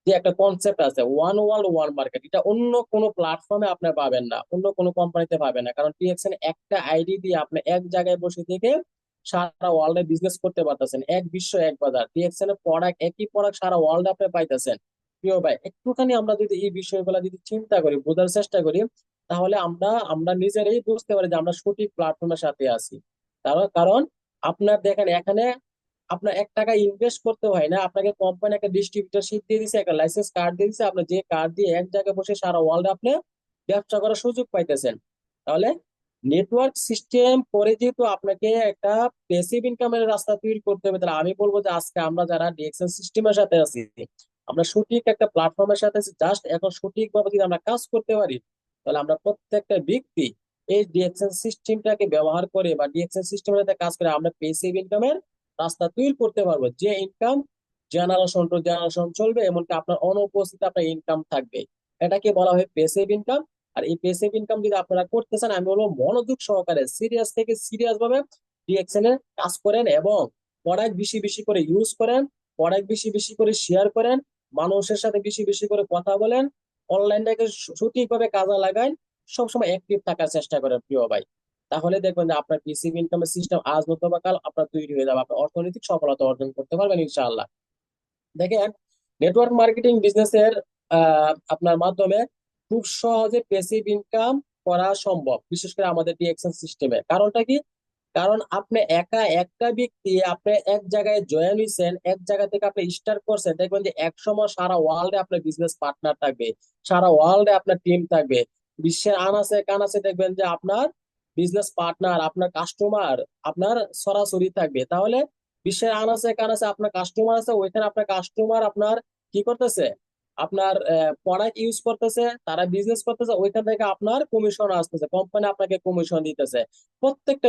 Speaker 1: যে একটা কনসেপ্ট আছে, ওয়ান ওয়ার্ল্ড ওয়ান মার্কেট, এটা অন্য কোনো প্ল্যাটফর্মে আপনি পাবেন না, অন্য কোনো কোম্পানিতে পাবেন না। কারণ ডিএক্সএন একটা আইডি দিয়ে আপনি এক জায়গায় বসে থেকে সারা ওয়ার্ল্ডে বিজনেস করতে পারতেছেন, এক বিশ্ব এক বাজার। ডিএক্সএন এর প্রোডাক্ট, একই প্রোডাক্ট সারা ওয়ার্ল্ডে আপনি পাইতেছেন। প্রিয় ভাই, একটুখানি আমরা যদি এই বিষয়গুলো যদি চিন্তা করি, বোঝার চেষ্টা করি, তাহলে আমরা আমরা নিজেরাই বুঝতে পারি যে আমরা সঠিক প্ল্যাটফর্মের সাথে আছি। কারণ কারণ আপনার দেখেন এখানে আপনার 1 টাকা ইনভেস্ট করতে হয় না, আপনাকে কোম্পানি একটা ডিস্ট্রিবিউটরশিপ দিয়ে দিছে, একটা লাইসেন্স কার্ড দিয়ে দিছে, আপনি যে কার্ড দিয়ে এক জায়গায় বসে সারা ওয়ার্ল্ডে আপনি ব্যবসা করার সুযোগ পাইতেছেন। তাহলে নেটওয়ার্ক সিস্টেম করে যেহেতু আপনাকে একটা প্যাসিভ ইনকামের রাস্তা তৈরি করতে হবে, তাহলে আমি বলবো যে আজকে আমরা যারা ডিএক্সএন সিস্টেমের সাথে আছি, আমরা সঠিক একটা প্ল্যাটফর্মের সাথে আছি, জাস্ট এখন সঠিকভাবে যদি আমরা কাজ করতে পারি, তাহলে আমরা প্রত্যেকটা ব্যক্তি এই ডিএক্সএন সিস্টেমটাকে ব্যবহার করে বা ডিএক্সএন সিস্টেমের সাথে কাজ করে আমরা প্যাসিভ ইনকামের রাস্তা তৈরি করতে পারবো, যে ইনকাম জেনারেশন টু জেনারেশন চলবে, এমনকি আপনার অনুপস্থিত আপনার ইনকাম থাকবে। এটাকে বলা হয় পেসিভ ইনকাম। আর এই পেসিভ ইনকাম যদি আপনারা করতে চান, আমি বলবো মনোযোগ সহকারে সিরিয়াস থেকে সিরিয়াস ভাবে ডিএক্সএন এ কাজ করেন এবং প্রোডাক্ট বেশি বেশি করে ইউজ করেন, প্রোডাক্ট বেশি বেশি করে শেয়ার করেন, মানুষের সাথে বেশি বেশি করে কথা বলেন, অনলাইনটাকে সঠিকভাবে কাজে লাগান, সবসময় অ্যাক্টিভ থাকার চেষ্টা করেন প্রিয় ভাই। তাহলে দেখবেন যে আপনার পেসিভ ইনকামের সিস্টেম আজ নতুবা কাল আপনার তৈরি হয়ে যাবে, আপনি অর্থনৈতিক সফলতা অর্জন করতে পারবেন ইনশাআল্লাহ। দেখেন, নেটওয়ার্ক মার্কেটিং বিজনেসের আপনার মাধ্যমে খুব সহজে প্যাসিভ ইনকাম করা সম্ভব, বিশেষ করে আমাদের ডিএক্সএন সিস্টেমে। কারণটা কি? কারণ আপনি একা একটা ব্যক্তি, আপনি এক জায়গায় জয়েন হয়েছেন, এক জায়গা থেকে আপনি স্টার্ট করছেন, দেখবেন যে এক সময় সারা ওয়ার্ল্ডে আপনার বিজনেস পার্টনার থাকবে, সারা ওয়ার্ল্ডে আপনার টিম থাকবে, বিশ্বের আনাচে কানাচে দেখবেন যে আপনার বিজনেস পার্টনার, আপনার কাস্টমার আপনার সরাসরি থাকবে। তাহলে বিশ্বের আনাচে কানাচে আপনার কাস্টমার আছে, ওইখানে আপনার কাস্টমার আপনার কি করতেছে, আপনার প্রোডাক্ট ইউজ করতেছে, তারা বিজনেস করতেছে, ওইখান থেকে আপনার কমিশন আসতেছে, কোম্পানি আপনাকে কমিশন দিতেছে। প্রত্যেকটা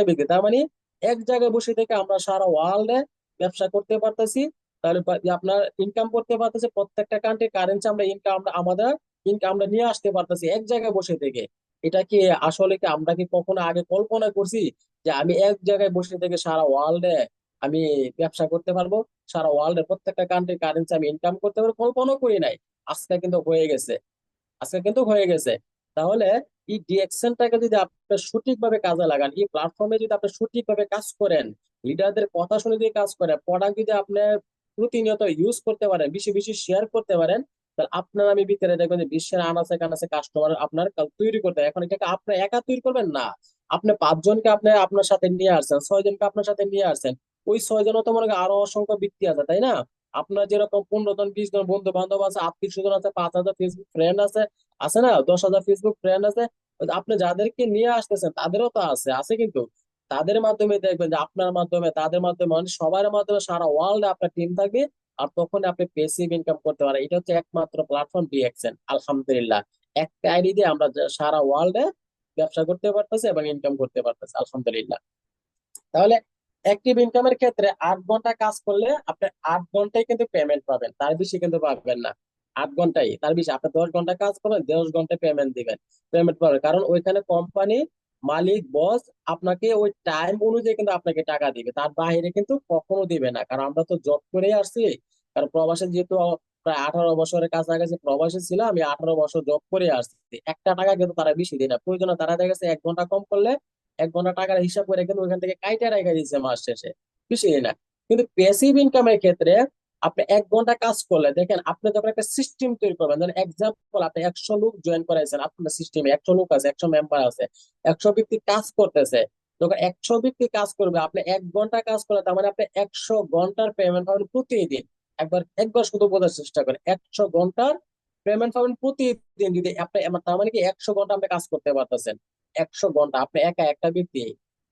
Speaker 1: ব্যক্তি তার মানে এক জায়গায় বসে থেকে আমরা সারা ওয়ার্ল্ডে ব্যবসা করতে পারতেছি। তাহলে আপনার ইনকাম করতে পারতেছে, প্রত্যেকটা কান্ট্রি কারেন্সি আমরা ইনকাম, আমরা আমাদের ইনকাম আমরা নিয়ে আসতে পারতেছি এক জায়গায় বসে থেকে। এটা কি আসলে কি আমরা কি কখনো আগে কল্পনা করছি যে আমি এক জায়গায় বসে থেকে সারা ওয়ার্ল্ডে আমি ব্যবসা করতে পারবো, সারা ওয়ার্ল্ডের প্রত্যেকটা কান্ট্রি কারেন্সি আমি ইনকাম করতে পারবো? কল্পনাও করি নাই। আজকে কিন্তু হয়ে গেছে, আজকে কিন্তু হয়ে গেছে। তাহলে এই ডিএকশনটাকে যদি আপনি সঠিকভাবে কাজে লাগান, এই প্ল্যাটফর্মে যদি আপনি সঠিকভাবে কাজ করেন, লিডারদের কথা শুনে যদি কাজ করেন, প্রোডাক্ট যদি আপনি প্রতিনিয়ত ইউজ করতে পারেন, বেশি বেশি শেয়ার করতে পারেন, তাহলে আপনার আমি ভিতরে দেখবেন যে বিশ্বের আনাচে কানাচে কাস্টমার আপনার তৈরি করতে হয়। এখন এটাকে আপনি একা তৈরি করবেন না, আপনি 5 জনকে আপনি আপনার সাথে নিয়ে আসছেন, 6 জনকে আপনার সাথে নিয়ে আসছেন, ওই 6 জনও তো মনে করেন আরো অসংখ্য ব্যক্তি আছে, তাই না? আপনার যেরকম 15 জন 20 জন বন্ধু বান্ধব আছে, আত্মীয় স্বজন আছে, 5,000 ফেসবুক ফ্রেন্ড আছে, আছে না, 10,000 ফেসবুক ফ্রেন্ড আছে, আপনি যাদেরকে নিয়ে আসতেছেন তাদেরও তো আছে আছে কিন্তু তাদের মাধ্যমে দেখবেন যে আপনার মাধ্যমে, তাদের মাধ্যমে, মানে সবার মাধ্যমে সারা ওয়ার্ল্ডে আপনার টিম থাকবে। আর তখন আপনি পেসিভ ইনকাম করতে পারেন। এটা হচ্ছে একমাত্র প্ল্যাটফর্ম ডিএক্সএন। আলহামদুলিল্লাহ, একটা আইডি দিয়ে আমরা সারা ওয়ার্ল্ডে ব্যবসা করতে পারতেছি এবং ইনকাম করতে পারতেছি আলহামদুলিল্লাহ। তাহলে অ্যাক্টিভ ইনকামের ক্ষেত্রে 8 ঘন্টা কাজ করলে আপনি 8 ঘন্টায় কিন্তু পেমেন্ট পাবেন, তার বেশি কিন্তু পাবেন না। 8 ঘন্টায়, তার বেশি আপনি 10 ঘন্টা কাজ করবেন, 10 ঘন্টায় পেমেন্ট দিবেন, পেমেন্ট পাবেন। কারণ ওইখানে কোম্পানি মালিক বস আপনাকে ওই টাইম অনুযায়ী কিন্তু আপনাকে টাকা দিবে, তার বাইরে কিন্তু কখনো দিবে না। কারণ আমরা তো জব করেই আসছি, কারণ প্রবাসে যেহেতু প্রায় 18 বছরের কাছাকাছি প্রবাসী ছিল, আমি 18 বছর জব করে আসছি, 1 টাকা কিন্তু তারা বেশি দেয় না। প্রয়োজনে তারা দেখা গেছে 1 ঘন্টা কম করলে 1 ঘন্টা টাকার হিসাব করে কিন্তু ওইখান থেকে কাইটা রেখে দিচ্ছে মাস শেষে, বেশি না। কিন্তু প্যাসিভ ইনকামের ক্ষেত্রে আপনি 1 ঘন্টা কাজ করলে, দেখেন আপনি যখন একটা সিস্টেম তৈরি করবেন, ধরেন এক্সাম্পল আপনি 100 লোক জয়েন করাইছেন, আপনার সিস্টেমে 100 লোক আছে, 100 মেম্বার আছে, 100 ব্যক্তি কাজ করতেছে। যখন 100 ব্যক্তি কাজ করবে, আপনি 1 ঘন্টা কাজ করলে, তার মানে আপনি 100 ঘন্টার পেমেন্ট পাবেন প্রতিদিন। একবার একবার শুধু বোঝার চেষ্টা করেন, 100 ঘন্টার পেমেন্ট পাবেন প্রতিদিন। যদি আপনি তার মানে কি 100 ঘন্টা আপনি কাজ করতে পারতেছেন, 100 ঘন্টা আপনি একা একটা ব্যক্তি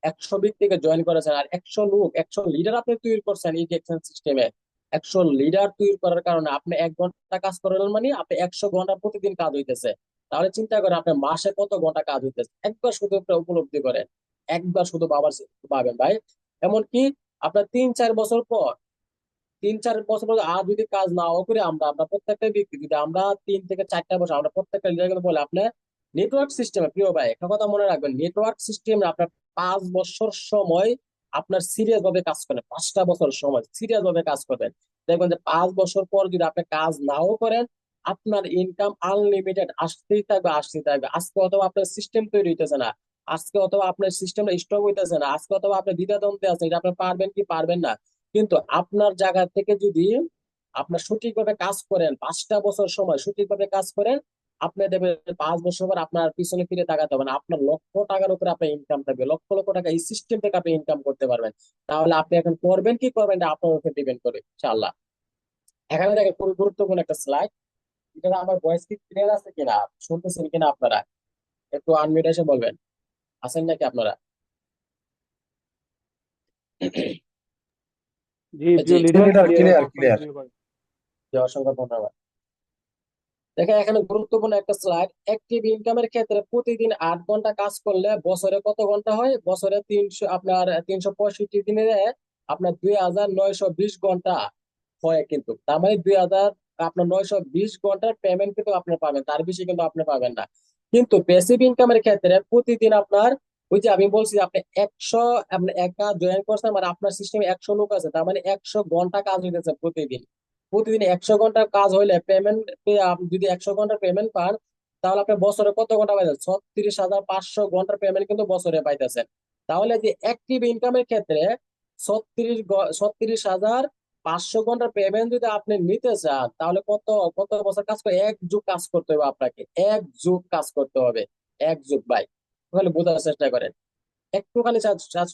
Speaker 1: 100 ব্যক্তিকে জয়েন করেছেন, আর 100 লোক, 100 লিডার আপনি তৈরি করছেন এই ডিএকশন সিস্টেমে। 100 লিডার তৈরি করার কারণে আপনি 1 ঘন্টা কাজ করেন, মানে আপনি 100 ঘন্টা প্রতিদিন কাজ হইতেছে। তাহলে চিন্তা করেন আপনার মাসে কত ঘন্টা কাজ হইতেছে, একবার শুধু একটা উপলব্ধি করেন, একবার শুধু পাবেন ভাই। এমনকি আপনার 3-4 বছর পর, 3-4 বছর পর আর যদি কাজ নাও করে আমরা আমরা প্রত্যেকটা ব্যক্তি যদি আমরা 3 থেকে 4টা বছর আমরা প্রত্যেকটা লিডার কিন্তু বলে আপনার নেটওয়ার্ক সিস্টেমে, প্রিয় ভাই একটা কথা মনে রাখবেন, নেটওয়ার্ক সিস্টেমে আপনার 5 বছর সময় আপনার সিরিয়াস ভাবে কাজ করেন, 5টা বছর সময় সিরিয়াস ভাবে কাজ করবেন, দেখবেন যে 5 বছর পর যদি আপনি কাজ নাও করেন আপনার ইনকাম আনলিমিটেড আসতেই থাকবে, আসতেই থাকবে। আজকে অথবা আপনার সিস্টেম তৈরি হইতেছে না, আজকে অথবা আপনার সিস্টেমটা স্ট্রং হইতেছে না, আজকে অথবা আপনি দ্বিধাদ্বন্দ্বে আছেন এটা আপনি পারবেন কি পারবেন না, কিন্তু আপনার জায়গা থেকে যদি আপনার সঠিকভাবে কাজ করেন, 5টা বছর সময় সঠিকভাবে কাজ করেন, আপনি দেখবেন 5 বছর পর আপনার পিছনে ফিরে তাকাতে হবে না, আপনার লক্ষ টাকার উপরে আপনার ইনকাম থাকবে, লক্ষ লক্ষ টাকা এই সিস্টেম থেকে আপনি ইনকাম করতে পারবেন। তাহলে আপনি এখন করবেন কি করবেন এটা আপনার উপর ডিপেন্ড করে ইনশাআল্লাহ। এখানে দেখেন খুবই গুরুত্বপূর্ণ একটা স্লাইড, এটা আমার ভয়েস কি ক্লিয়ার আছে কিনা, শুনতেছেন কিনা আপনারা, একটু আনমিউট এসে বলবেন, আছেন নাকি আপনারা?
Speaker 2: জি
Speaker 1: জি,
Speaker 2: প্রিয় লিডার,
Speaker 3: লিডার
Speaker 2: ক্লিয়ার আছে,
Speaker 3: ক্লিয়ার
Speaker 2: আপনি
Speaker 3: ক্লিয়ার।
Speaker 2: কন্টিনিউ করেন।
Speaker 1: জি, অসংখ্য ধন্যবাদ। দেখেন এখানে গুরুত্বপূর্ণ একটা স্লাইড, অ্যাক্টিভ ইনকামের ক্ষেত্রে প্রতিদিন 8 ঘন্টা কাজ করলে বছরে কত ঘন্টা হয়, বছরে 365 দিনে আপনার 2920 ঘন্টা হয়, কিন্তু তার মানে 2920 ঘন্টার পেমেন্ট কিন্তু আপনি পাবেন, তার বেশি কিন্তু আপনি পাবেন না। কিন্তু প্যাসিভ ইনকামের ক্ষেত্রে প্রতিদিন আপনার, ওই যে আমি বলছি যে আপনি 100, আপনি একা জয়েন করছেন মানে আপনার সিস্টেমে 100 লোক আছে, তার মানে 100 ঘন্টা কাজ হইতেছে প্রতিদিন। প্রতিদিন 100 ঘন্টা কাজ হইলে পেমেন্ট, আপনি যদি 100 ঘন্টার পেমেন্ট পান তাহলে আপনি বছরে কত ঘন্টা পাইতেছেন, 36,500 ঘন্টার পেমেন্ট কিন্তু বছরে পাইতেছেন। তাহলে যে অ্যাক্টিভ ইনকামের ক্ষেত্রে 36,500 ঘন্টার পেমেন্ট যদি আপনি নিতে চান তাহলে কত কত বছর কাজ করে, 1 যুগ কাজ করতে হবে আপনাকে, 1 যুগ কাজ করতে হবে, 1 যুগ ভাই। তাহলে বোঝার চেষ্টা করেন, একটুখানি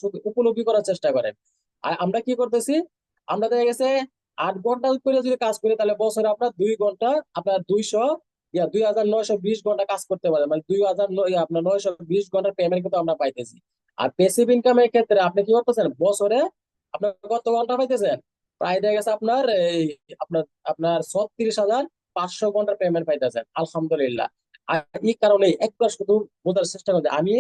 Speaker 1: শুধু উপলব্ধি করার চেষ্টা করেন। আর আমরা কি করতেছি, আমরা দেখা গেছে 8 ঘন্টা করে যদি কাজ করি তাহলে বছরে আপনার 2 ঘন্টা, আপনার 2,920 ঘন্টা কাজ করতে পারেন, মানে 2,000 আপনার 920 ঘন্টার পেমেন্ট কিন্তু আমরা পাইতেছি। আর প্যাসিভ ইনকামের ক্ষেত্রে আপনি কি করতেছেন, বছরে আপনার কত ঘন্টা পাইতেছেন, প্রায় দেখা গেছে আপনার এই আপনার আপনার 36,500 ঘন্টার পেমেন্ট পাইতেছেন, আলহামদুলিল্লাহ। আর এই কারণে একবার শুধু বোঝার চেষ্টা করতে, আমি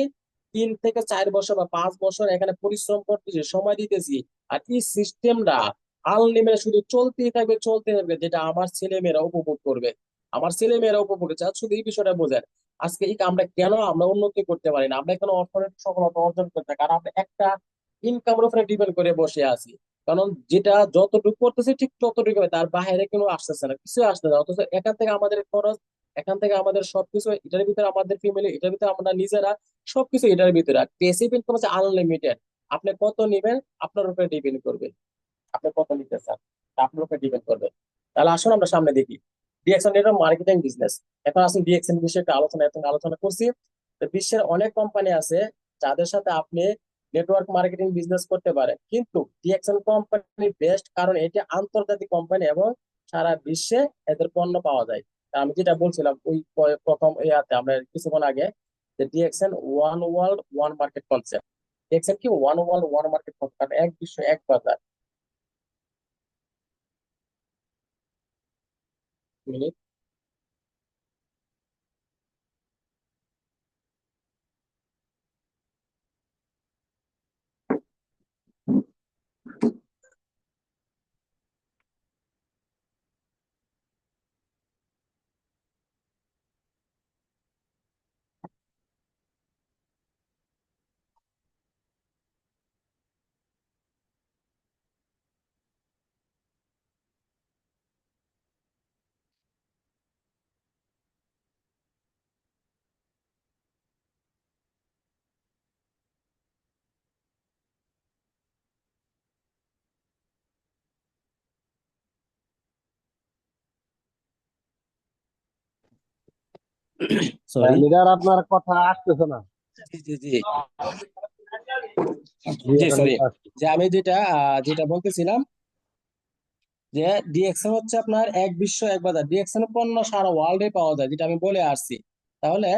Speaker 1: 3 থেকে 4 বছর বা 5 বছর এখানে পরিশ্রম করতেছি, সময় দিতেছি, আর এই সিস্টেমটা আনলিমিটেড শুধু চলতেই থাকবে, চলতে থাকবে, যেটা আমার ছেলে মেয়েরা উপভোগ করবে, আমার ছেলে মেয়েরা উপভোগ করছে। আর শুধু এই বিষয়টা বোঝেন, আজকে এই আমরা কেন আমরা উন্নতি করতে পারি না, আমরা কেন অর্থনৈতিক সফলতা অর্জন করতে পারি, কারণ আমরা একটা ইনকামের উপরে ডিপেন্ড করে বসে আছি। কারণ যেটা যতটুকু করতেছি ঠিক ততটুকু হবে, তার বাইরে কোনো আসতেছে না, কিছু আসতেছে না, অথচ এখান থেকে আমাদের খরচ, এখান থেকে আমাদের সবকিছু, এটার ভিতরে আমাদের ফ্যামিলি, এটার ভিতরে আমরা নিজেরা, সবকিছু এটার ভিতরে। আর প্যাসিভ ইনকাম হচ্ছে আনলিমিটেড, আপনি কত নিবেন আপনার উপরে ডিপেন্ড করবে, আপনি কত নিতে চান তা আপনার উপরে ডিপেন্ড করবে। তাহলে আসুন আমরা সামনে দেখি, ডিএক্সএন এটা মার্কেটিং বিজনেস। এখন আসুন ডিএক্সএন বিষয়ে একটা আলোচনা, এখন আলোচনা করছি। তো বিশ্বের অনেক কোম্পানি আছে যাদের সাথে আপনি নেটওয়ার্ক মার্কেটিং বিজনেস করতে পারেন, কিন্তু ডিএক্সএন কোম্পানি বেস্ট, কারণ এটি আন্তর্জাতিক কোম্পানি এবং সারা বিশ্বে এদের পণ্য পাওয়া যায়। তা আমি যেটা বলছিলাম ওই প্রথম ইয়াতে আমরা কিছুক্ষণ আগে, যে DXN one world one market concept, DXN কি one world one market concept, এক বিশ্ব এক বাজার। মিনিট। সরি।
Speaker 3: লিডার আপনার কথা আসতেছে না।
Speaker 1: জি জি জি।
Speaker 3: জি
Speaker 1: জি
Speaker 3: এখন
Speaker 1: সরি।
Speaker 3: আসছে।
Speaker 1: যে আমি যেটা বলতেছিলাম, যে ডিএক্সএন হচ্ছে আপনার এক বিশ্ব এক বাজার, ডিএক্সএন পণ্য সারা ওয়ার্ল্ডে পাওয়া যায়, যেটা আমি বলে আসছি। তাহলে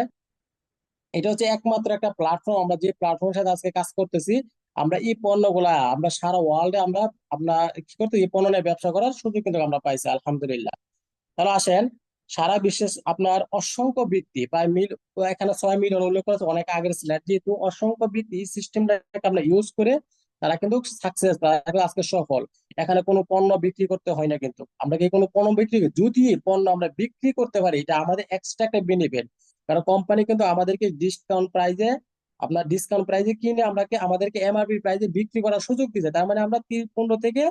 Speaker 1: এটা হচ্ছে একমাত্র একটা প্ল্যাটফর্ম, আমরা যে প্ল্যাটফর্মের সাথে আজকে কাজ করতেছি, আমরা এই পণ্যগুলা আমরা সারা ওয়ার্ল্ডে আমরা আপনার কি করতে, এই পণ্য নিয়ে ব্যবসা করার সুযোগ কিন্তু আমরা পাইছি, আলহামদুলিল্লাহ। তাহলে আসেন সারা বিশ্বে আপনার অসংখ্য বৃত্তি প্রায় এখানে 6 মিলিয়ন উল্লেখ করেছে অনেক আগের স্ল্যাট, যেহেতু অসংখ্য বৃত্তি সিস্টেমটাকে আমরা ইউজ করে তারা কিন্তু সাকসেস, তারা কিন্তু আজকে সফল। এখানে কোনো পণ্য বিক্রি করতে হয় না, কিন্তু আমরা কি কোনো পণ্য বিক্রি করি? যদি পণ্য আমরা বিক্রি করতে পারি এটা আমাদের এক্সট্রা একটা বেনিফিট। কারণ কোম্পানি কিন্তু আমাদেরকে ডিসকাউন্ট প্রাইজে কিনে আমাদেরকে এমআরপি প্রাইজে বিক্রি করার সুযোগ দিচ্ছে। তার মানে আমরা 15 থেকে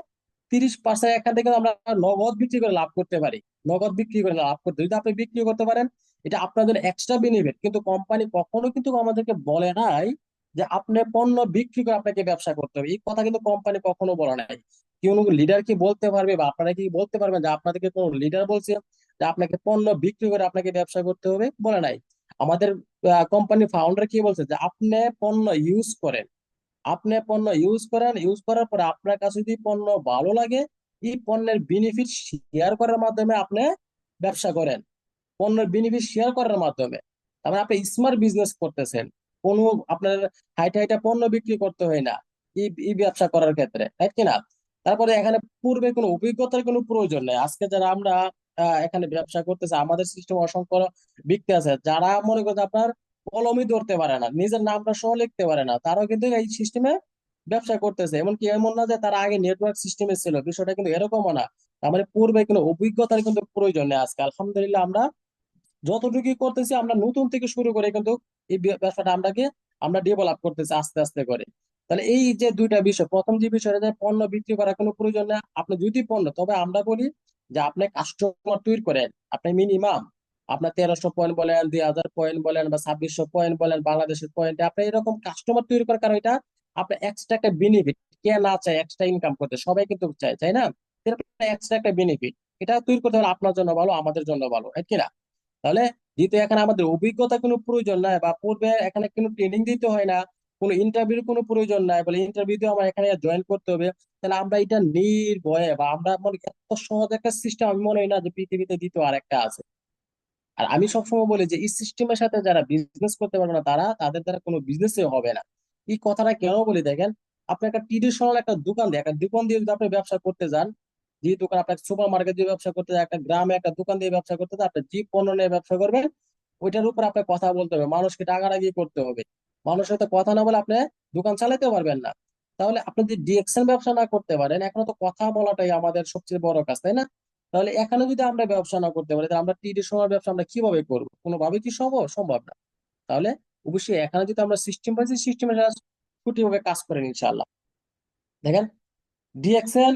Speaker 1: 30% এখান থেকে আমরা নগদ বিক্রি করে লাভ করতে পারি। নগদ বিক্রি করে লাভ করতে, যদি আপনি বিক্রি করতে পারেন এটা আপনার জন্য এক্সট্রা বেনিফিট। কিন্তু কোম্পানি কখনো কিন্তু আমাদেরকে বলে নাই যে আপনি পণ্য বিক্রি করে আপনাকে ব্যবসা করতে হবে, এই কথা কিন্তু কোম্পানি কখনো বলে নাই। কোন লিডার কি বলতে পারবে বা আপনারা কি বলতে পারবেন যে আপনাদেরকে কোন লিডার বলছে যে আপনাকে পণ্য বিক্রি করে আপনাকে ব্যবসা করতে হবে? বলে নাই। আমাদের কোম্পানির ফাউন্ডার কি বলছে যে আপনি পণ্য ইউজ করেন, ইউজ করার পরে আপনার কাছে যদি পণ্য ভালো লাগে এই পণ্যের বেনিফিট শেয়ার করার মাধ্যমে আপনি ব্যবসা করেন। পণ্যের বেনিফিট শেয়ার করার মাধ্যমে তার মানে আপনি স্মার্ট বিজনেস করতেছেন। কোনো আপনার হাইটা হাইটা পণ্য বিক্রি করতে হয় না এই এই ব্যবসা করার ক্ষেত্রে, তাই কিনা? তারপরে এখানে পূর্বে কোনো অভিজ্ঞতার কোনো প্রয়োজন নেই। আজকে যারা আমরা এখানে ব্যবসা করতেছে আমাদের সিস্টেম অসংখ্য ব্যক্তি আছে যারা মনে করছে আপনার কলমই ধরতে পারে না, নিজের নামটা সহ লিখতে পারে না, তারাও কিন্তু এই সিস্টেমে ব্যবসা করতেছে। এমনকি এমন না যে তারা আগে নেটওয়ার্ক সিস্টেমে ছিল, বিষয়টা কিন্তু এরকমও না। তার মানে পূর্বে কোনো অভিজ্ঞতার কিন্তু প্রয়োজন নেই। আজকে আলহামদুলিল্লাহ আমরা যতটুকু করতেছি আমরা নতুন থেকে শুরু করে কিন্তু এই ব্যবসাটা আমরা ডেভেলপ করতেছি আস্তে আস্তে করে। তাহলে এই যে দুইটা বিষয়, প্রথম যে বিষয়টা যে পণ্য বিক্রি করার কোনো প্রয়োজন না, আপনি যদি পণ্য, তবে আমরা বলি যে আপনি কাস্টমার তৈরি করেন। আপনি মিনিমাম আপনার 1300 পয়েন্ট বলেন, 2000 পয়েন্ট বলেন, বা 2600 পয়েন্ট বলেন, বাংলাদেশের পয়েন্টে আপনি এরকম কাস্টমার তৈরি করার কারণ এটা আপনার এক্সট্রা একটা বেনিফিট। কে না চায় এক্সট্রা ইনকাম করতে? সবাই কিন্তু চায়, তাই না? এক্সট্রা একটা বেনিফিট এটা তৈরি করতে হলে আপনার জন্য ভালো, আমাদের জন্য ভালো, ঠিক কি না? তাহলে যেহেতু এখানে আমাদের অভিজ্ঞতা কোনো প্রয়োজন নাই বা পূর্বে এখানে কোনো ট্রেনিং দিতে হয় না, কোনো ইন্টারভিউর কোনো প্রয়োজন নাই, বলে ইন্টারভিউতে আমার এখানে জয়েন করতে হবে, তাহলে আমরা এটা নির্ভয়ে বা আমরা মনে এত সহজ একটা সিস্টেম আমি মনে হয় না যে পৃথিবীতে দ্বিতীয় আর একটা আছে। আর আমি সবসময় বলি যে এই সিস্টেমের সাথে যারা বিজনেস করতে পারবে না তাদের দ্বারা কোনো বিজনেসই হবে না। এই কথাটা কেন বলি দেখেন, আপনি একটা ট্রেডিশনাল একটা দোকান দিয়ে যদি আপনি ব্যবসা করতে যান, যে দোকান আপনার সুপার মার্কেট দিয়ে ব্যবসা করতে যান, একটা গ্রামে একটা দোকান দিয়ে ব্যবসা করতে যান, আপনি যে পণ্য নিয়ে ব্যবসা করবেন ওইটার উপর আপনার কথা বলতে হবে, মানুষকে টাকাটাকি করতে হবে। মানুষের সাথে কথা না বলে আপনি দোকান চালাতে পারবেন না। তাহলে আপনি যদি ডিরেকশন ব্যবসা না করতে পারেন, এখনো তো কথা বলাটাই আমাদের সবচেয়ে বড় কাজ, তাই না? তাহলে এখানে যদি আমরা ব্যবসা না করতে পারি তাহলে আমরা ট্রেডিশনাল ব্যবসা আমরা কিভাবে করবো? কোনোভাবে কি সম্ভব? সম্ভব না। তাহলে অবশ্যই এখানে যদি আমরা সিস্টেম পাইছি, সিস্টেমের সঠিকভাবে কাজ করেন ইনশাআল্লাহ। দেখেন, ডিএক্সএন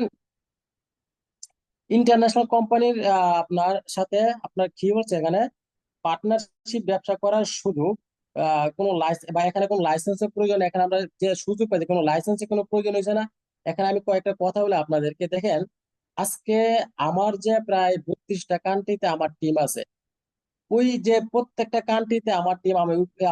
Speaker 1: ইন্টারন্যাশনাল কোম্পানির আপনার সাথে আপনার কি হচ্ছে এখানে পার্টনারশিপ ব্যবসা করার শুধু কোনো লাইসেন্স বা এখানে কোনো লাইসেন্সের প্রয়োজন, এখানে আমরা যে সুযোগ পাইছি কোনো লাইসেন্সের কোনো প্রয়োজন হয়েছে না। এখানে আমি কয়েকটা কথা বলে আপনাদেরকে দেখেন, আজকে আমার যে প্রায় 32টা কান্ট্রিতে আমার টিম আছে, ওই যে প্রত্যেকটা কান্ট্রিতে আমার টিম,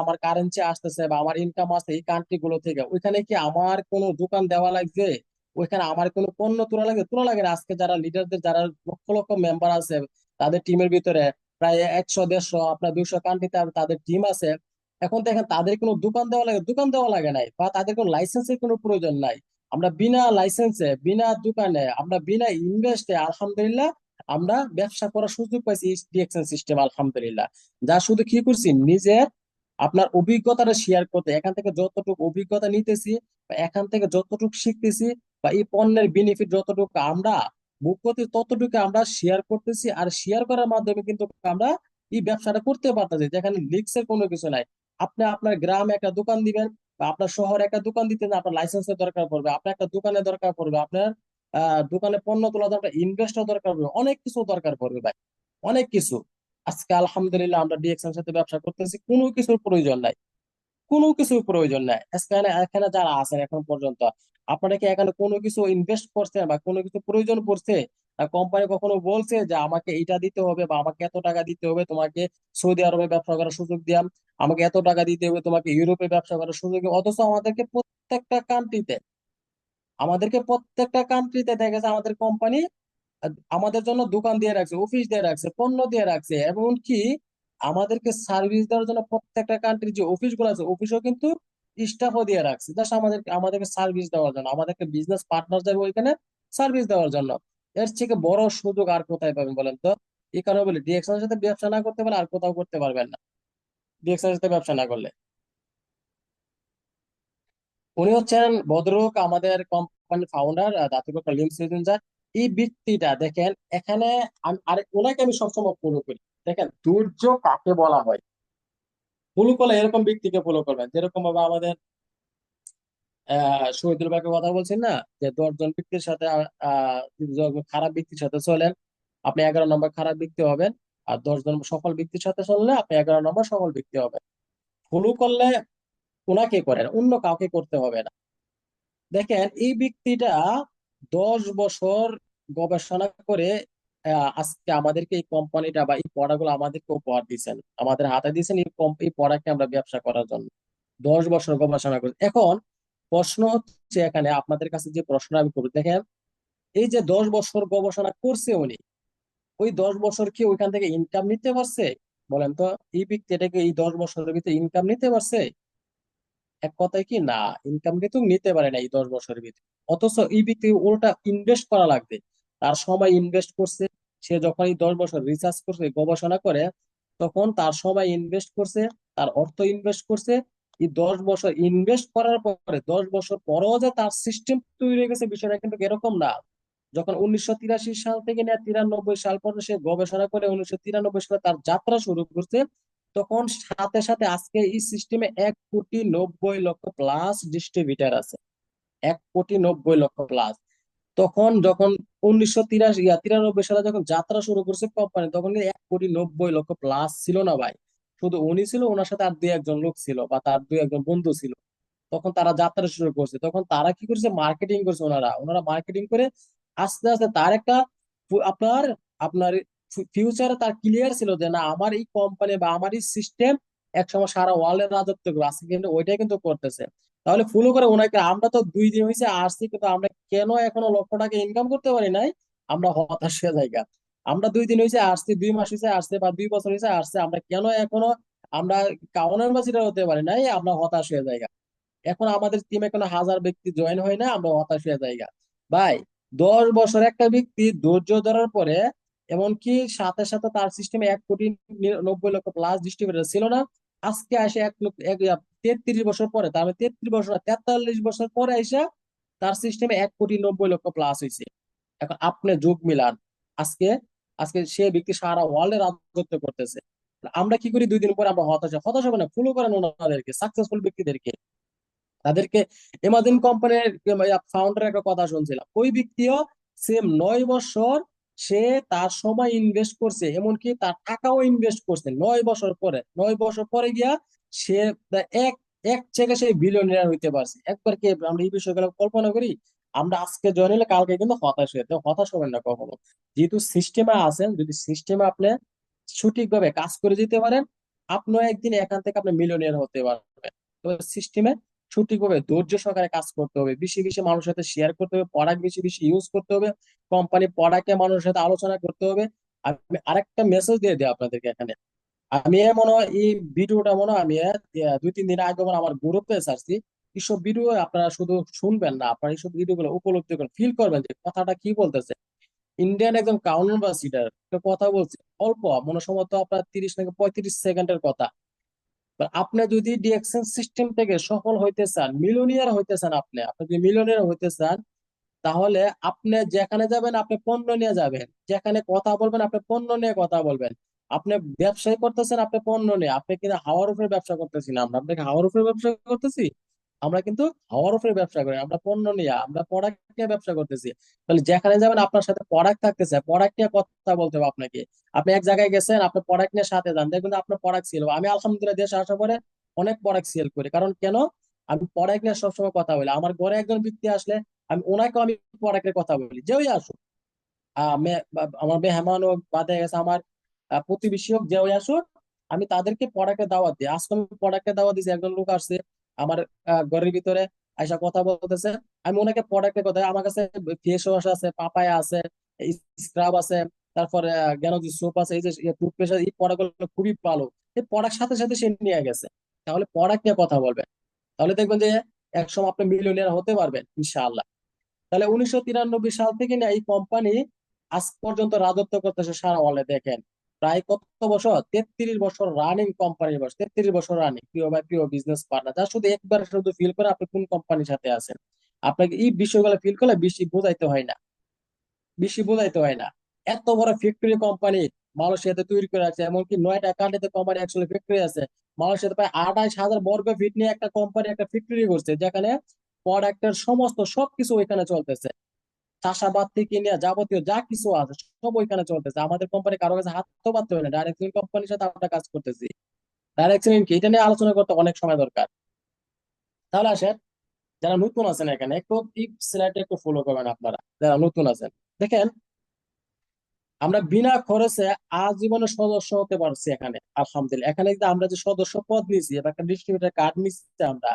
Speaker 1: আমার কারেন্সি আসতেছে বা আমার ইনকাম আসছে এই কান্ট্রি গুলো থেকে, ওইখানে কি আমার কোনো দোকান দেওয়া লাগবে? ওইখানে আমার কোনো পণ্য তোলা লাগবে? তোলা লাগে না। আজকে যারা লিডারদের যারা লক্ষ লক্ষ মেম্বার আছে তাদের টিমের ভিতরে প্রায় 100 150 আপনার 200 কান্ট্রিতে তাদের টিম আছে, এখন দেখেন তাদের কোনো দোকান দেওয়া লাগে? দোকান দেওয়া লাগে নাই, বা তাদের কোনো লাইসেন্সের কোনো প্রয়োজন নাই। আমরা বিনা লাইসেন্সে, বিনা দোকানে, আমরা বিনা ইনভেস্টে আলহামদুলিল্লাহ আমরা ব্যবসা করার সুযোগ পাইছি ডিএক্সএন সিস্টেম আলহামদুলিল্লাহ। যা শুধু কি করছি, নিজের আপনার অভিজ্ঞতাটা শেয়ার করতে, এখান থেকে যতটুকু অভিজ্ঞতা নিতেছি বা এখান থেকে যতটুকু শিখতেছি বা এই পণ্যের বেনিফিট যতটুকু আমরা ভোগ করতেছি ততটুকু আমরা শেয়ার করতেছি। আর শেয়ার করার মাধ্যমে কিন্তু আমরা এই ব্যবসাটা করতে পারতেছি, যেখানে লিক্সের কোনো কিছু নাই। আপনি আপনার গ্রামে একটা দোকান দিবেন বা আপনার শহরে একটা দোকান দিতে না আপনার লাইসেন্সের দরকার পড়বে, আপনার একটা দোকানের দরকার পড়বে, আপনার দোকানে পণ্য তোলা দরকার, ইনভেস্টর দরকার পড়বে, অনেক কিছু দরকার পড়বে ভাই, অনেক কিছু। আজকে আলহামদুলিল্লাহ আমরা ডিএক্সএন সাথে ব্যবসা করতেছি, কোনো কিছুর প্রয়োজন নাই, কোনো কিছুর প্রয়োজন নাই। এখানে এখানে যারা আছেন এখন পর্যন্ত, আপনারা কি এখানে কোনো কিছু ইনভেস্ট করছেন বা কোনো কিছু প্রয়োজন পড়ছে? কোম্পানি কখনো বলছে যে আমাকে এটা দিতে হবে বা আমাকে এত টাকা দিতে হবে তোমাকে সৌদি আরবে ব্যবসা করার সুযোগ দিয়াম, আমাকে এত টাকা দিতে হবে তোমাকে ইউরোপে ব্যবসা করার সুযোগ দিয়াম? অথচ আমাদেরকে প্রত্যেকটা কান্ট্রিতে দেখেছে আমাদের কোম্পানি আমাদের জন্য দোকান দিয়ে রাখছে, অফিস দিয়ে রাখছে, পণ্য দিয়ে রাখছে, এমনকি আমাদেরকে সার্ভিস দেওয়ার জন্য প্রত্যেকটা কান্ট্রির যে অফিস গুলো আছে অফিসও কিন্তু স্টাফও দিয়ে রাখছে, জাস্ট আমাদেরকে সার্ভিস দেওয়ার জন্য, আমাদেরকে বিজনেস পার্টনার যাবে ওইখানে সার্ভিস দেওয়ার জন্য। এর থেকে বড় সুযোগ আর কোথায় পাবেন বলেন তো? এই কারণে বলি ডিএক্সএন এর সাথে ব্যবসা না করতে পারলে আর কোথাও করতে পারবেন না, ডিএক্সএন এর সাথে ব্যবসা না করলে। উনি হচ্ছেন ভদ্রলোক, আমাদের কোম্পানির ফাউন্ডার, দাতুক কলিম সিরিঞ্জার। এই ব্যক্তিটা দেখেন এখানে, আর ওনাকে আমি সবসময় ফলো করি। দেখেন ধৈর্য কাকে বলা হয়, ফলো করলে এরকম ব্যক্তিকে ফলো করবেন, যেরকম ভাবে আমাদের শহীদুল ভাইকে কথা বলছেন না, যে 10 জন ব্যক্তির সাথে খারাপ ব্যক্তির সাথে চলেন, আপনি 11 নম্বর খারাপ ব্যক্তি হবেন। আর 10 জন সফল ব্যক্তির সাথে চললে আপনি 11 নম্বর সফল ব্যক্তি হবেন। ফলো করলে ওনাকে করেন, অন্য কাউকে করতে হবে না। দেখেন এই ব্যক্তিটা 10 বছর গবেষণা করে আজকে আমাদেরকে এই কোম্পানিটা বা এই পড়াগুলো আমাদেরকে উপহার দিয়েছেন, আমাদের হাতে দিয়েছেন এই এই পড়াকে আমরা ব্যবসা করার জন্য। 10 বছর গবেষণা করে এখন প্রশ্ন হচ্ছে, এখানে আপনাদের কাছে যে প্রশ্ন আমি করি, দেখেন এই যে 10 বছর গবেষণা করছে উনি, ওই 10 বছর কি ওইখান থেকে ইনকাম নিতে পারছে? বলেন তো, এই ব্যক্তি এটাকে এই 10 বছরের ভিতরে ইনকাম নিতে পারছে? এক কথায় কি না, ইনকাম কিন্তু নিতে পারে না এই 10 বছরের ভিতরে। অথচ এই ব্যক্তি উল্টা ইনভেস্ট করা লাগবে, তার সময় ইনভেস্ট করছে। সে যখন এই 10 বছর রিসার্চ করছে, গবেষণা করে, তখন তার সময় ইনভেস্ট করছে, তার অর্থ ইনভেস্ট করছে। এই 10 বছর ইনভেস্ট করার পরে 10 বছর পরেও যে তার সিস্টেম তৈরি হয়ে গেছে, বিষয়টা কিন্তু এরকম না। যখন 1983 সাল থেকে নিয়ে 93 সাল পর্যন্ত সে গবেষণা করে 1993 সালে তার যাত্রা শুরু করছে, তখন সাথে সাথে আজকে এই সিস্টেমে 1,90,00,000 প্লাস ডিস্ট্রিবিউটার আছে। 1,90,00,000 প্লাস। তখন যখন 1993 সালে যখন যাত্রা শুরু করছে কোম্পানি, তখন কিন্তু 1,90,00,000 প্লাস ছিল না ভাই। শুধু উনি ছিল, ওনার সাথে আর 2 1 জন লোক ছিল বা তার 2 1 জন বন্ধু ছিল। তখন তারা যাত্রা শুরু করছে, তখন তারা কি করছে, মার্কেটিং করছে। ওনারা ওনারা মার্কেটিং করে আস্তে আস্তে তার একটা আপনার আপনার ফিউচারে তার ক্লিয়ার ছিল যে না, আমার এই কোম্পানি বা আমার এই সিস্টেম একসময় সারা ওয়ার্ল্ডের রাজত্ব করবে, আজকে কিন্তু ওইটাই কিন্তু করতেছে। তাহলে ফলো করে ওনাকে, আমরা তো 2 দিন হয়েছে আসছি, কিন্তু আমরা কেন এখনো লক্ষ টাকা ইনকাম করতে পারি নাই? আমরা হতাশ হয়ে জায়গা। আমরা 2 দিন হয়েছে আসছি, 2 মাস হয়েছে আসছে, বা 2 বছর হয়েছে আসছে, আমরা কেন এখনো আমরা কাউনের বাজিটা হতে পারি নাই? আমরা হতাশ হয়ে যাই। এখন আমাদের টিমে কোনো 1000 ব্যক্তি জয়েন হয় না, আমরা হতাশ হয়ে যাই গা। ভাই, 10 বছর একটা ব্যক্তি ধৈর্য ধরার পরে, এমনকি সাথে সাথে তার সিস্টেমে 1,90,00,000 প্লাস ডিস্ট্রিবিউটর ছিল না, আজকে আসে 1,00,000 33 বছর পরে, তার মানে 33 বছর না, 43 বছর পরে এসে তার সিস্টেমে 1,90,00,000 প্লাস হয়েছে। এখন আপনি যোগ মিলান, আজকে আজকে সে ব্যক্তি সারা ওয়ার্ল্ডে রাজত্ব করতেছে। আমরা কি করি? 2 দিন পরে আমরা হতাশ হতাশ হবে না, ফলো করেন ওনাদেরকে, সাকসেসফুল ব্যক্তিদেরকে, তাদেরকে। এমাজন কোম্পানির ফাউন্ডারের একটা কথা শুনছিলাম, ওই ব্যক্তিও সেম 9 বছর সে তার সময় ইনভেস্ট করছে, এমনকি তার টাকাও ইনভেস্ট করছে। 9 বছর পরে, 9 বছর পরে গিয়া সে প্রায় এক এক জায়গায় সে বিলিয়নিয়ার হইতে পারছে একবার। কি আমরা এই বিষয়গুলো কল্পনা করি? আমরা আজকে জয়েন হলে কালকে কিন্তু হতাশ হয়ে, তো হতাশ হবেন না কখনো। যেহেতু সিস্টেমে আছেন, যদি সিস্টেমে আপনি সঠিকভাবে কাজ করে যেতে পারেন, আপনিও একদিন এখান থেকে আপনি মিলিয়নিয়ার হতে পারবেন। তো সিস্টেমে সঠিকভাবে ধৈর্য সহকারে কাজ করতে হবে, বেশি বেশি মানুষের সাথে শেয়ার করতে হবে, প্রোডাক্ট বেশি বেশি ইউজ করতে হবে, কোম্পানি প্রোডাক্টে মানুষের সাথে আলোচনা করতে হবে। আমি আরেকটা মেসেজ দিয়ে দিই আপনাদেরকে এখানে। আমি মনে হয় এই ভিডিওটা মনে হয় আমি 2 3 দিন আগে মনে হয় আমার গ্রুপে ছাড়ছি। এইসব ভিডিও আপনারা শুধু শুনবেন না, আপনারা এইসব ভিডিও গুলো উপলব্ধি করেন, ফিল করবেন যে কথাটা কি বলতেছে। ইন্ডিয়ান একজন কাউন্টার একটা কথা বলছে, অল্প মনে সম্ভবত আপনার 30 থেকে 35 সেকেন্ডের কথা। আপনি যদি ডিএকশন সিস্টেম থেকে সফল হইতে চান, মিলিয়নিয়ার হইতে চান, আপনি আপনি যদি মিলিয়নিয়ার হইতে চান, তাহলে আপনি যেখানে যাবেন আপনি পণ্য নিয়ে যাবেন, যেখানে কথা বলবেন আপনি পণ্য নিয়ে কথা বলবেন। আপনি ব্যবসায় করতেছেন, আপনি পণ্য নিয়ে, আপনি কিন্তু হাওয়ার উপরে ব্যবসা করতেছি না, আমরা আপনাকে হাওয়ার উপরে ব্যবসা করতেছি? আমরা কিন্তু হাওয়ার উপরে ব্যবসা করি, আমরা পণ্য নিয়ে, আমরা প্রোডাক্ট নিয়ে ব্যবসা করতেছি। তাহলে যেখানে যাবেন আপনার সাথে প্রোডাক্ট থাকতেছে, প্রোডাক্ট নিয়ে কথা বলতে হবে আপনাকে। আপনি এক জায়গায় গেছেন, আপনি প্রোডাক্ট নিয়ে সাথে যান, দেখবেন যে আপনার প্রোডাক্ট সেল। আমি আলহামদুলিল্লাহ দেশে আসার পরে অনেক প্রোডাক্ট সেল করি, কারণ কেন? আমি প্রোডাক্ট নিয়ে সবসময় কথা বলি। আমার ঘরে একজন ব্যক্তি আসলে আমি ওনাকে আমি প্রোডাক্টের কথা বলি, যে ওই আসুক। আমার মেহমান হোক, বাদে গেছে আমার প্রতিবেশী হোক, যে ওই আসুক, আমি তাদেরকে প্রোডাক্টের দাওয়াত দিই। আজকে আমি প্রোডাক্টের দাওয়াত দিয়েছি, একজন লোক আসছে আমার ঘরের ভিতরে, আইসা কথা বলতেছে। আমি ওনাকে প্রোডাক্টের কথা, আমার কাছে ফেস ওয়াশ আছে, পাপায়া আছে, স্ক্রাব আছে, তারপরে জ্ঞানজি সোপ আছে, এই যে টুথপেস্ট, এই প্রোডাক্ট গুলো খুবই ভালো। এই প্রোডাক্ট সাথে সাথে সে নিয়ে গেছে। তাহলে প্রোডাক্ট নিয়ে কথা বলবেন, তাহলে দেখবেন যে একসময় আপনি মিলিয়নিয়ার হতে পারবেন ইনশাআল্লাহ। তাহলে 1993 সাল থেকে না এই কোম্পানি আজ পর্যন্ত রাজত্ব করতেছে সারা ওয়ার্ল্ডে। দেখেন প্রায় কত বছর, 33 বছর রানিং কোম্পানির বয়স, 33 বছর রানিং। প্রিয় ভাই, প্রিয় বিজনেস পার্টনার, যা শুধু একবার শুধু ফিল করে আপনি কোন কোম্পানির সাথে আছেন। আপনাকে এই বিষয়গুলো ফিল করলে বেশি বোঝাইতে হয় না, বেশি বোঝাইতে হয় না। এত বড় ফ্যাক্টরি কোম্পানি মালয়েশিয়াতে তৈরি করে আছে, এমনকি 9টা কান্ট্রিতে কোম্পানি অ্যাকচুয়ালি ফ্যাক্টরি আছে। মালয়েশিয়াতে প্রায় 28,000 বর্গ ফিট নিয়ে একটা কোম্পানি একটা ফ্যাক্টরি করছে, যেখানে প্রোডাক্টের সমস্ত সবকিছু ওইখানে চলতেছে। চাষাবাদ থেকে নিয়ে যাবতীয় যা কিছু আছে সব ওইখানে চলতেছে। আমাদের কোম্পানি কারো কাছে হাত তো পাততে হয় না, ডাইরেক্ট কোম্পানির সাথে আমরা কাজ করতেছি। ডাইরেক্ট কি, এটা নিয়ে আলোচনা করতে অনেক সময় দরকার। তাহলে আসেন, যারা নতুন আছেন এখানে একটু এই স্লাইডটা একটু ফলো করবেন আপনারা যারা নতুন আছেন। দেখেন আমরা বিনা খরচে আজীবনের সদস্য হতে পারছি এখানে, আলহামদুলিল্লাহ। এখানে যে আমরা যে সদস্য পদ নিয়েছি বা একটা ডিস্ট্রিবিউটার কার্ড নিচ্ছি আমরা,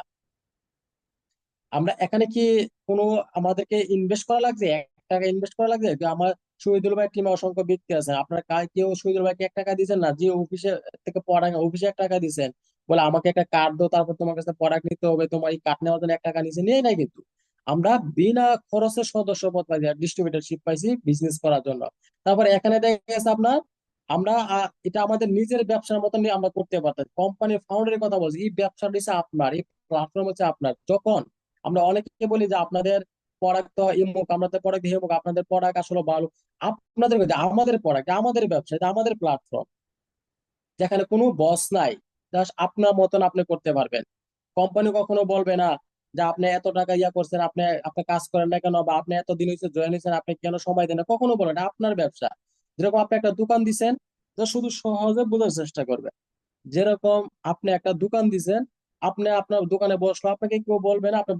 Speaker 1: আমরা এখানে কি কোনো আমাদেরকে ইনভেস্ট করা লাগছে, 1 টাকা ইনভেস্ট করা লাগছে? যে আমার শহীদুল ভাই টিমে অসংখ্য ব্যক্তি আছে, আপনার কেউ শহীদুল ভাইকে 1 টাকা দিয়েছেন না? যে অফিসে থেকে প্রোডাক্ট, অফিসে 1 টাকা দিয়েছেন, বলে আমাকে একটা কার্ড দাও, তারপর তোমার কাছে প্রোডাক্ট নিতে হবে, তোমার এই কার্ড নেওয়ার জন্য 1 টাকা নিচে নিয়ে নাই কিন্তু। আমরা বিনা খরচে সদস্যপদ পাইছি, ডিস্ট্রিবিউটারশিপ পাইছি বিজনেস করার জন্য। তারপর এখানে দেখা গেছে আপনার, আমরা এটা আমাদের নিজের ব্যবসার মতন আমরা করতে পারতাম। কোম্পানির ফাউন্ডারের কথা বলছি, এই ব্যবসাটা হচ্ছে আপনার, এই প্ল্যাটফর্ম হচ্ছে আপনার। যখন আমরা অনেকে বলি যে আপনাদের প্রোডাক্ট তো ইমুক, আমাদের প্রোডাক্ট হিমুক, আপনাদের প্রোডাক্ট আসলে ভালো, আপনাদের কথা, আমাদের প্রোডাক্ট, আমাদের ব্যবসা, এটা আমাদের প্ল্যাটফর্ম, যেখানে কোনো বস নাই। জাস্ট আপনার মতন আপনি করতে পারবেন। কোম্পানি কখনো বলবে না যে আপনি এত টাকা ইয়া করছেন, আপনি আপনি কাজ করেন না কেন, বা আপনি এত দিন হয়েছে জয়েন হয়েছেন, আপনি কেন সময় দেন না, কখনো বলেন না। আপনার ব্যবসা। যেরকম আপনি একটা দোকান দিছেন, তো শুধু সহজে বোঝার চেষ্টা করবে। যেরকম আপনি একটা দোকান দিছেন, আপনি আপনার দোকানে বসলো, আপনাকে কেউ বলবে না আপনি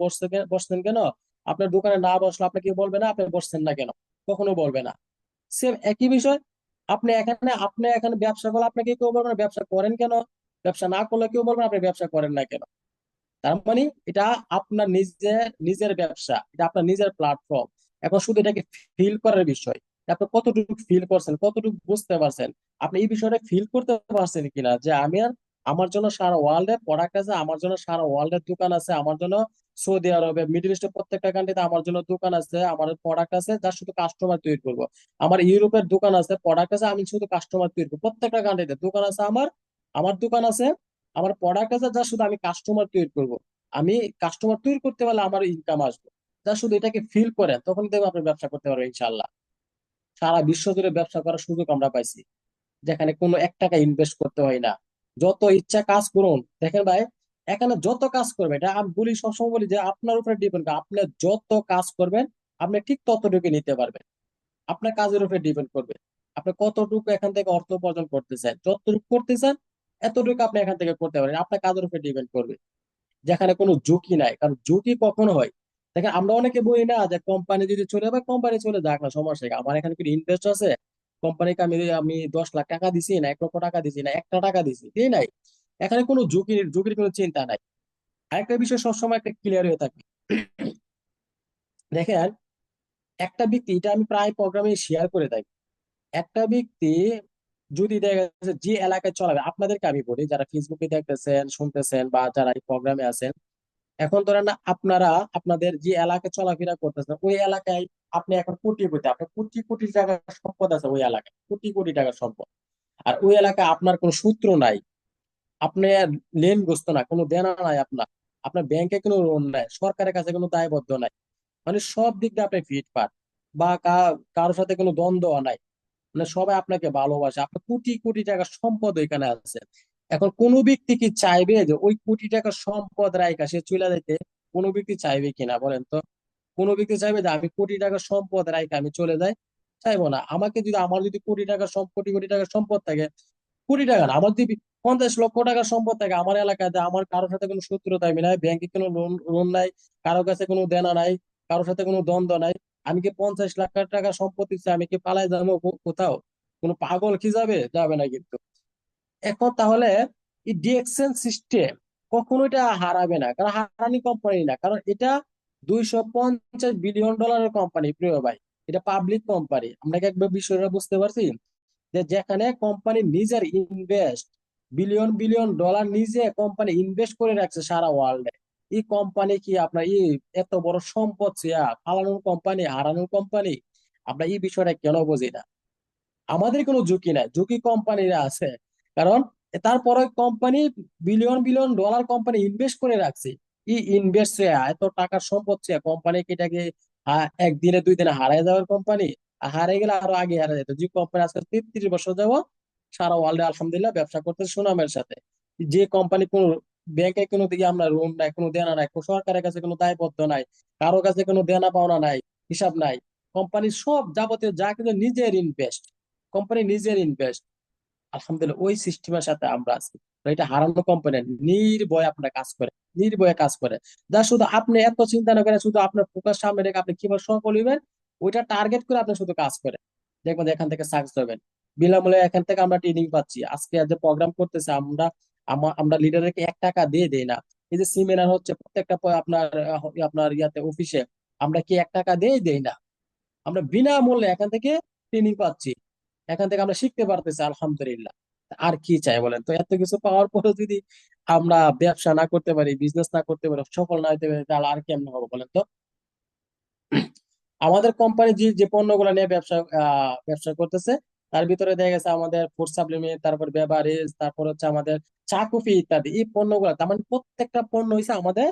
Speaker 1: বসছেন কেন। আপনার দোকানে না বসলো, আপনাকে কেউ বলবে না আপনি বসছেন না কেন, কখনো বলবে না। সেম একই বিষয়, আপনি এখানে ব্যবসা করলে আপনাকে কেউ বলবে না ব্যবসা করেন কেন, ব্যবসা না করলে কেউ বলবে না আপনি ব্যবসা করেন না কেন। তার মানে এটা আপনার নিজের নিজের ব্যবসা, এটা আপনার নিজের প্ল্যাটফর্ম। এখন শুধু এটাকে ফিল করার বিষয়, আপনি কতটুকু ফিল করছেন, কতটুকু বুঝতে পারছেন, আপনি এই বিষয়টা ফিল করতে পারছেন কিনা, যে আমার জন্য সারা ওয়ার্ল্ডে প্রোডাক্ট আছে, আমার জন্য সারা ওয়ার্ল্ডের দোকান আছে, আমার জন্য সৌদি আরবে, মিডল ইস্টের প্রত্যেকটা কান্ট্রিতে আমার জন্য দোকান আছে, আমার প্রোডাক্ট আছে, যা শুধু কাস্টমার তৈরি করবো। আমার ইউরোপের দোকান আছে, প্রোডাক্ট আছে, আমি শুধু কাস্টমার তৈরি করবো। প্রত্যেকটা কান্ট্রিতে দোকান আছে আমার, আমার দোকান আছে, আমার প্রোডাক্ট আছে, যা শুধু আমি কাস্টমার তৈরি করবো। আমি কাস্টমার তৈরি করতে পারলে আমার ইনকাম আসবে। যা শুধু এটাকে ফিল করেন, তখন দেখবো আপনি ব্যবসা করতে পারবেন ইনশাল্লাহ। সারা বিশ্ব জুড়ে ব্যবসা করার সুযোগ আমরা পাইছি, যেখানে কোনো 1 টাকা ইনভেস্ট করতে হয় না। যত ইচ্ছা কাজ করুন। দেখেন ভাই, এখানে যত কাজ করবে, এটা আমি বলি, সবসময় বলি যে আপনার উপরে ডিপেন্ড করে। আপনি যত কাজ করবেন, আপনি ঠিক ততটুকু নিতে পারবেন। আপনার কাজের উপরে ডিপেন্ড করবে আপনি কতটুকু এখান থেকে অর্থ উপার্জন করতে চান। যতটুকু করতে চান, এতটুকু আপনি এখান থেকে করতে পারেন। আপনার কাজের উপরে ডিপেন্ড করবে, যেখানে কোনো ঝুঁকি নাই। কারণ ঝুঁকি কখনো হয়, দেখেন আমরা অনেকে বলি না যে কোম্পানি যদি চলে যাবে, কোম্পানি চলে যাক না, সমস্যা কি, আমার এখানে কোনো ইনভেস্ট আছে। কোম্পানিকে আমি আমি 10 লাখ টাকা দিছি না 1 লক্ষ টাকা দিছি না 1টা টাকা দিছি, দিই নাই। এখানে কোনো ঝুঁকির ঝুঁকির কোনো চিন্তা নাই। আরেকটা বিষয় সবসময় একটা ক্লিয়ার হয়ে থাকবে। দেখেন, একটা ব্যক্তি, এটা আমি প্রায় প্রোগ্রামে শেয়ার করে থাকি, একটা ব্যক্তি যদি দেখা যাচ্ছে যে এলাকায় চলাবে, আপনাদেরকে আমি বলি যারা ফেসবুকে দেখতেছেন শুনতেছেন বা যারা এই প্রোগ্রামে আছেন, এখন ধরেন না আপনারা আপনাদের যে এলাকায় চলাফেরা করতেছেন, ওই এলাকায় আপনি এখন কোটিপতি, আপনার কোটি কোটি টাকার সম্পদ আছে ওই এলাকায়, কোটি কোটি টাকার সম্পদ। আর ওই এলাকায় আপনার কোনো সূত্র নাই, আপনি লেনগ্রস্ত না, কোনো দেনা নাই আপনার, আপনার ব্যাংকে কোনো লোন নাই, সরকারের কাছে কোনো দায়বদ্ধ নাই। মানে সব দিক দিয়ে আপনি ফিট পান, বা কারোর সাথে কোনো দ্বন্দ্ব নাই। মানে সবাই আপনাকে ভালোবাসে, আপনার কোটি কোটি টাকার সম্পদ ওইখানে আছে। এখন কোন ব্যক্তি কি চাইবে যে ওই কোটি টাকার সম্পদ রাইখা সে চলে যেতে? কোন ব্যক্তি চাইবে কিনা বলেন তো? কোন ব্যক্তি চাইবে যে আমি কোটি টাকার সম্পদ রাইখা আমি চলে যাই? চাইবো না। আমার যদি কোটি টাকার কোটি কোটি টাকার সম্পদ থাকে, কোটি টাকা না, আমার যদি 50 লক্ষ টাকার সম্পদ থাকে, আমার এলাকায় যে আমার কারোর সাথে কোনো শত্রুতা আমি নাই, ব্যাংকে কোনো লোন লোন নাই, কারোর কাছে কোনো দেনা নাই, কারোর সাথে কোনো দ্বন্দ্ব নাই, আমি কি 50 লাখ টাকা সম্পত্তি চাই, আমি কি পালাই যাবো কোথাও? কোনো পাগল কি যাবে? যাবে না কিন্তু। এখন তাহলে এই ডিএক্সএন সিস্টেম কখনো এটা হারাবে না, কারণ হারানি কোম্পানি না, কারণ এটা $250 বিলিয়ন কোম্পানি, প্রিয় ভাই। এটা পাবলিক কোম্পানি। আমরা কি একবার বিষয়টা বুঝতে পারছি, যে যেখানে কোম্পানি নিজের ইনভেস্ট, বিলিয়ন বিলিয়ন ডলার নিজে কোম্পানি ইনভেস্ট করে রাখছে সারা ওয়ার্ল্ডে। এই কোম্পানি কি আপনার এই এত বড় সম্পদ পালানোর কোম্পানি, হারানোর কোম্পানি? আমরা এই বিষয়টা কেন বুঝি না? আমাদের কোনো ঝুঁকি নাই, ঝুঁকি কোম্পানিরা আছে। কারণ তারপরে company billion billion dollar company invest করে রাখছে। এই ইনভেস্ট এত টাকার সম্পদ কোম্পানি কি এটাকে একদিনে 2 দিনে হারায় যাওয়ার কোম্পানি? হারিয়ে গেলে আরো আগে হারিয়ে যেত। যে কোম্পানি আজকে 33 বছর যাব সারা ওয়ার্ল্ডে আলহামদুলিল্লাহ ব্যবসা করতে সুনামের সাথে, যে কোম্পানি কোনো ব্যাংকে কোনো দিকে আমরা লোন নাই, কোনো দেনা নাই, কোনো সরকারের কাছে কোনো দায়বদ্ধ নাই, কারো কাছে কোনো দেনা পাওনা নাই, হিসাব নাই, কোম্পানির সব যাবতীয় যা কিন্তু নিজের ইনভেস্ট, কোম্পানি নিজের ইনভেস্ট, আলহামদুলিল্লাহ ওই সিস্টেমের সাথে আমরা আছি। তো এটা হারানো কোম্পানি নির্ভয়ে আপনার কাজ করে, নির্ভয়ে কাজ করে। যা শুধু আপনি এত চিন্তা না করে শুধু আপনার ফোকাস সামনে রেখে আপনি কিভাবে সফল হইবেন ওইটা টার্গেট করে আপনি শুধু কাজ করেন, দেখবেন যে এখান থেকে সাকসেস হবেন। বিনামূল্যে এখান থেকে আমরা ট্রেনিং পাচ্ছি, আজকে যে প্রোগ্রাম করতেছে আমরা, আমরা লিডারকে 1 টাকা দিয়ে দেই না। এই যে সেমিনার হচ্ছে প্রত্যেকটা আপনার আপনার ইয়াতে অফিসে, আমরা কি 1 টাকা দিয়ে দেই না? আমরা বিনামূল্যে এখান থেকে ট্রেনিং পাচ্ছি, এখান থেকে আমরা শিখতে পারতেছি আলহামদুলিল্লাহ। আর কি চাই বলেন? তো এত কিছু পাওয়ার পরেও যদি আমরা ব্যবসা না করতে পারি, বিজনেস না করতে পারি, সফল না হতে পারি, তাহলে আর কেমন হবে বলেন তো? আমাদের কোম্পানি যে যে পণ্যগুলো নিয়ে ব্যবসা করতেছে, তার ভিতরে দেখা গেছে আমাদের ফুড সাপ্লিমেন্ট, তারপর বেভারেজ, তারপর হচ্ছে আমাদের চা কফি ইত্যাদি। এই পণ্যগুলো তার মানে প্রত্যেকটা পণ্য হচ্ছে আমাদের